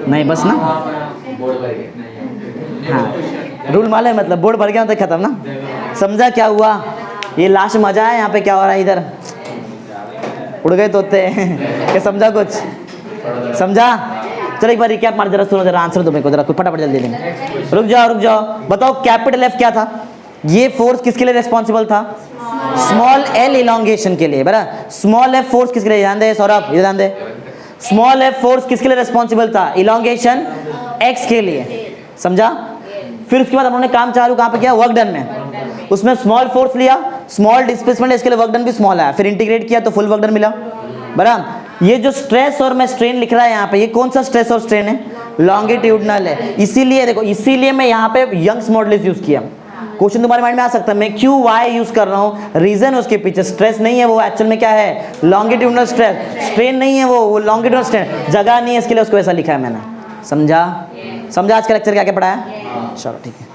नहीं बस ना, हाँ रूल मालूम है, मतलब बोर्ड भर गया तो खत्म ना। समझा क्या हुआ? ये लास्ट मजा है। यहाँ पे क्या हो रहा है? इधर उड़ गए तोते क्या? समझा कुछ? समझा? चलो एक बार रिकैप मार, जरा सुनो, जरा आंसर दो मेरे को, जरा फटाफट जल्दी देंगे। रुक जाओ, बताओ कैपिटल F क्या था? ये फोर्स किसके लिए रेस्पॉन्सिबल था? स्मॉल L इलोंगेशन के लिए, बराबर। स्मॉल F फोर्स किसके लिए? ध्यान दे सौरभ, इधर ध्यान दे। स्मॉल F फोर्स किसके लिए रेस्पॉन्सिबल था? इलोंगेशन X के लिए। समझा? फिर उसके बाद उन्होंने काम चालू कहाँ पे किया? वर्क डन में। उसमें स्मॉल फोर्स लिया, स्मॉल डिस्प्लेसमेंट, इसके लिए वर्क डन भी स्मॉल आया, फिर इंटीग्रेट किया तो फुल वर्क डन मिला, बराबर। ये जो स्ट्रेस और मैं स्ट्रेन लिख रहा है यहाँ पे, ये कौन सा स्ट्रेस और स्ट्रेन है? लॉन्गिट्यूडनल है। इसीलिए देखो, इसीलिए मैं यहाँ पे यंग्स मॉडुलस यूज किया। क्वेश्चन तुम्हारे माइंड में आ सकता है मैं क्यों y यूज कर रहा हूँ, रीजन उसके पीछे स्ट्रेस नहीं है वो, एक्चुअल में क्या है? Longitudinal stress. स्ट्रेन नहीं है वो लॉन्गिट्यूडनल स्ट्रेन, जगह नहीं है इसके लिए उसको ऐसा लिखा है मैंने। समझा? आज का लेक्चर क्या क्या पढ़ाया? चलो ठीक है।